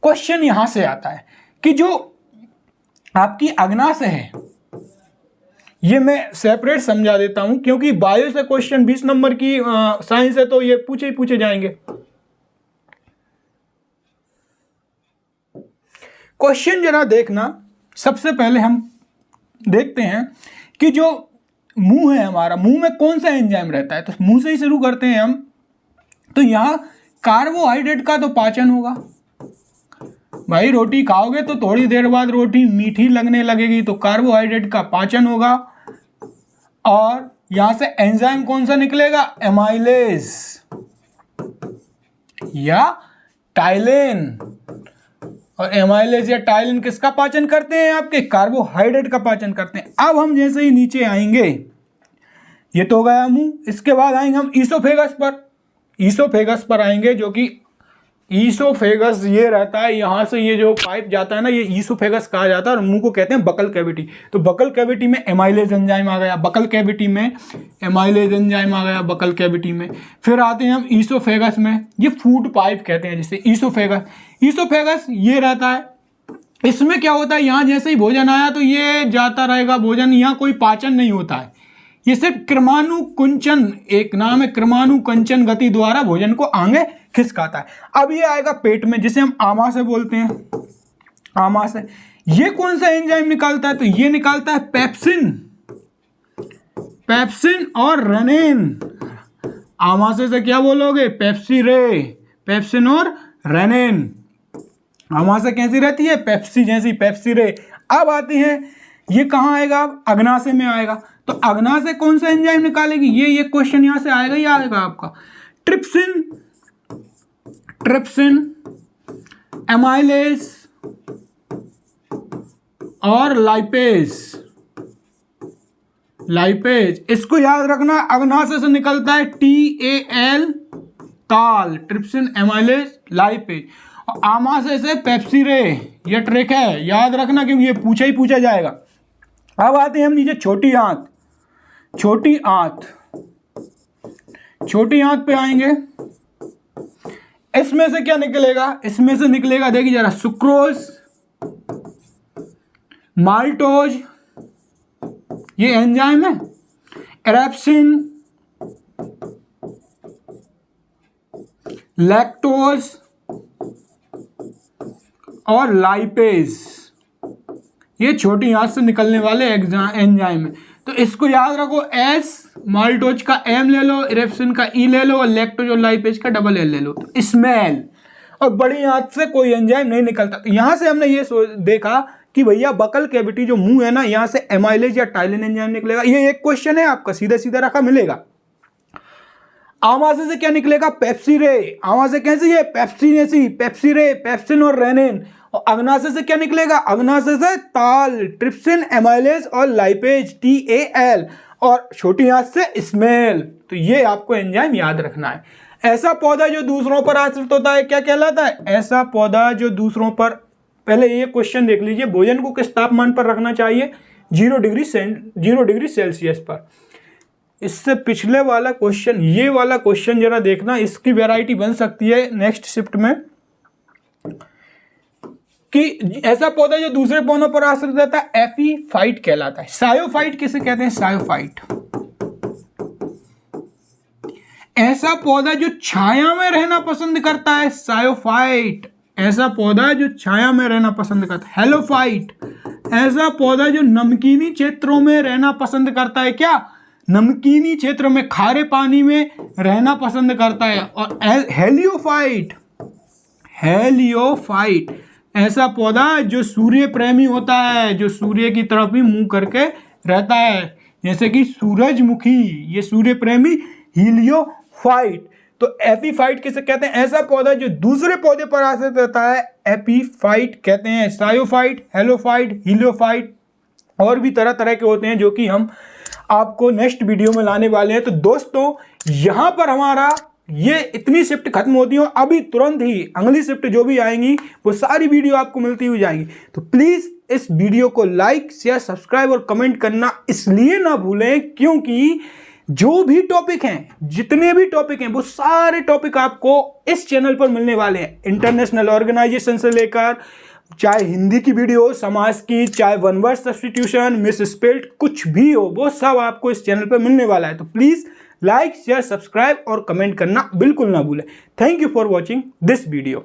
क्वेश्चन यहां से आता है कि जो आपकी अग्नाशय है, ये मैं सेपरेट समझा देता हूं क्योंकि बायो से क्वेश्चन 20 नंबर की साइंस है तो ये पूछे जाएंगे। क्वेश्चन जरा देखना। सबसे पहले हम देखते हैं कि जो मुंह है हमारा, मुंह में कौन सा एंजाइम रहता है? तो मुंह से ही शुरू करते हैं हम। तो यहां कार्बोहाइड्रेट का तो पाचन होगा। भाई रोटी खाओगे तो थोड़ी देर बाद रोटी मीठी लगने लगेगी, तो कार्बोहाइड्रेट का पाचन होगा। और यहां से एंजाइम कौन सा निकलेगा? एमाइलेज या टाइलिन। और एमाइलेज या टाइलिन किसका पाचन करते हैं? आपके कार्बोहाइड्रेट का पाचन करते हैं। अब हम जैसे ही नीचे आएंगे, ये तो हो गया मुंह, इसके बाद आएंगे हम ईसोफेगस पर। ईसोफेगस पर आएंगे, जो कि ईसोफेगस ये रहता है, यहाँ से ये जो पाइप जाता है ना, ये ईसोफेगस कहा जाता है। और मुंह को कहते हैं बकल कैविटी। तो बकल कैविटी में एमाइलेज एंजाइम आ गया, बकल कैविटी में एमाइलेज एंजाइम आ गया बकल कैविटी में। फिर आते हैं हम ईसोफेगस में, ये फूड पाइप कहते हैं जिसे ईसोफेगस। ईसोफेगस ये रहता है, इसमें क्या होता है, यहाँ जैसे ही भोजन आया तो ये जाता रहेगा भोजन, यहाँ कोई पाचन नहीं होता है, ये सिर्फ क्रमानुकुंचन, एक नाम है क्रमानुकुंचन गति द्वारा भोजन को आगे खिसकाता है। अब ये आएगा पेट में, जिसे हम आमाशय बोलते हैं। आमाशय ये कौन सा एंजाइम निकालता है? तो ये निकालता है पेप्सिन, पेप्सिन और रेनिन। आमाशय से क्या बोलोगे? पेप्सी रे, पेप्सिन और रेनिन। आमाशय कैसी रहती है? पेप्सी जैसी, पेप्सी रे। अब आते हैं, ये कहाँ आएगा? अग्नाशय में आएगा। तो अग्नाशय कौन सा एंजाइम निकालेगी? ये क्वेश्चन यहां से आएगा ही आएगा आपका। ट्रिप्सिन, ट्रिप्सिन, एमाइलेज और लाइपेज। लाइपेज इसको याद रखना, अग्नाशय से निकलता है TAL, ताल, ट्रिप्सिन, एमाइलेज, लाइपेज। और आमाशय से पेप्सी रे, ये ट्रिक है, याद रखना क्योंकि ये पूछा जाएगा। अब आते हैं हम नीचे छोटी आंत। छोटी आंत, छोटी आंत पे आएंगे, इसमें से क्या निकलेगा? इसमें से निकलेगा, देखिए जरा, सुक्रोज, माल्टोज, ये एंजाइम है, एरेप्सिन, लैक्टोज और लाइपेज, ये छोटी आंत से निकलने वाले एंजाइम है। तो इसको याद रखो, S, माल्टोज का M ले लो, एरेप्सिन का E ले लो, और लैक्टोज और लाइपेज का LL ले लो। तो स्मेल, और बड़ी आंत से कोई एंजाइम नहीं निकलता। तो यहां से हमने ये देखा कि भैया बकल कैविटी जो मुंह है ना, यहां से एमाइलेज या टाइलिन एंजाइम निकलेगा। ये एक क्वेश्चन है आपका, सीधा सीधा रखा मिलेगा। आमाशय से क्या निकलेगा? पेप्सी रे। आमाशय कैसी है? पेप्सी जैसी, पेप्सी रे, पेप्सिन और रेनिन। और अग्नाशय से क्या निकलेगा? अग्नाशय से ताल, ट्रिप्सिन, एमाइलेज और लाइपेज, TAL। और छोटी आंत से स्मेल। तो ये आपको एंजाइम याद रखना है। ऐसा पौधा जो दूसरों पर आश्रित होता है क्या कहलाता है? ऐसा पौधा जो दूसरों पर, पहले ये क्वेश्चन देख लीजिए, भोजन को किस तापमान पर रखना चाहिए? 0 डिग्री सेल्सियस पर। इससे पिछले वाला क्वेश्चन, ये वाला क्वेश्चन जरा देखना, इसकी वैरायटी बन सकती है नेक्स्ट शिफ्ट में, कि ऐसा पौधा जो दूसरे पौधों पर आश्रित रहता है एपीफाइट कहलाता है। सायोफाइट किसे कहते हैं? सायोफाइट ऐसा पौधा जो छाया में रहना पसंद करता है, सायोफाइट। ऐसा पौधा जो छाया में रहना पसंद करता है। हेलोफाइट ऐसा पौधा जो नमकीनी क्षेत्रों में रहना पसंद करता है। क्या? नमकीनी क्षेत्र में, खारे पानी में रहना पसंद करता है। और हेलियोफाइट, हेलियोफाइट ऐसा पौधा जो सूर्य प्रेमी होता है, जो सूर्य की तरफ ही मुंह करके रहता है, जैसे कि सूरजमुखी, ये सूर्य प्रेमी हीलियोफाइट। तो एपीफाइट किसे कहते हैं? ऐसा पौधा जो दूसरे पौधे पर आश्रित रहता है, एपीफाइट कहते हैं, सायोफाइट, हेलोफाइट, हीलियोफाइट और भी तरह तरह के होते हैं जो कि हम आपको नेक्स्ट वीडियो में लाने वाले हैं। तो दोस्तों यहाँ पर हमारा ये इतनी शिफ्ट खत्म होती है, अभी तुरंत ही अगली शिफ्ट जो भी आएंगी वो सारी वीडियो आपको मिलती हुई जाएगी। तो प्लीज़ इस वीडियो को लाइक, शेयर, सब्सक्राइब और कमेंट करना इसलिए ना भूलें क्योंकि जो भी टॉपिक हैं, जितने भी टॉपिक हैं, वो सारे टॉपिक आपको इस चैनल पर मिलने वाले हैं। इंटरनेशनल ऑर्गेनाइजेशन से लेकर चाहे हिंदी की वीडियो, समाज की, चाहे one word substitution, miss spelled, कुछ भी हो वो सब आपको इस चैनल पर मिलने वाला है। तो प्लीज़ लाइक, शेयर, सब्सक्राइब और कमेंट करना बिल्कुल ना भूलें। Thank you for watching this video.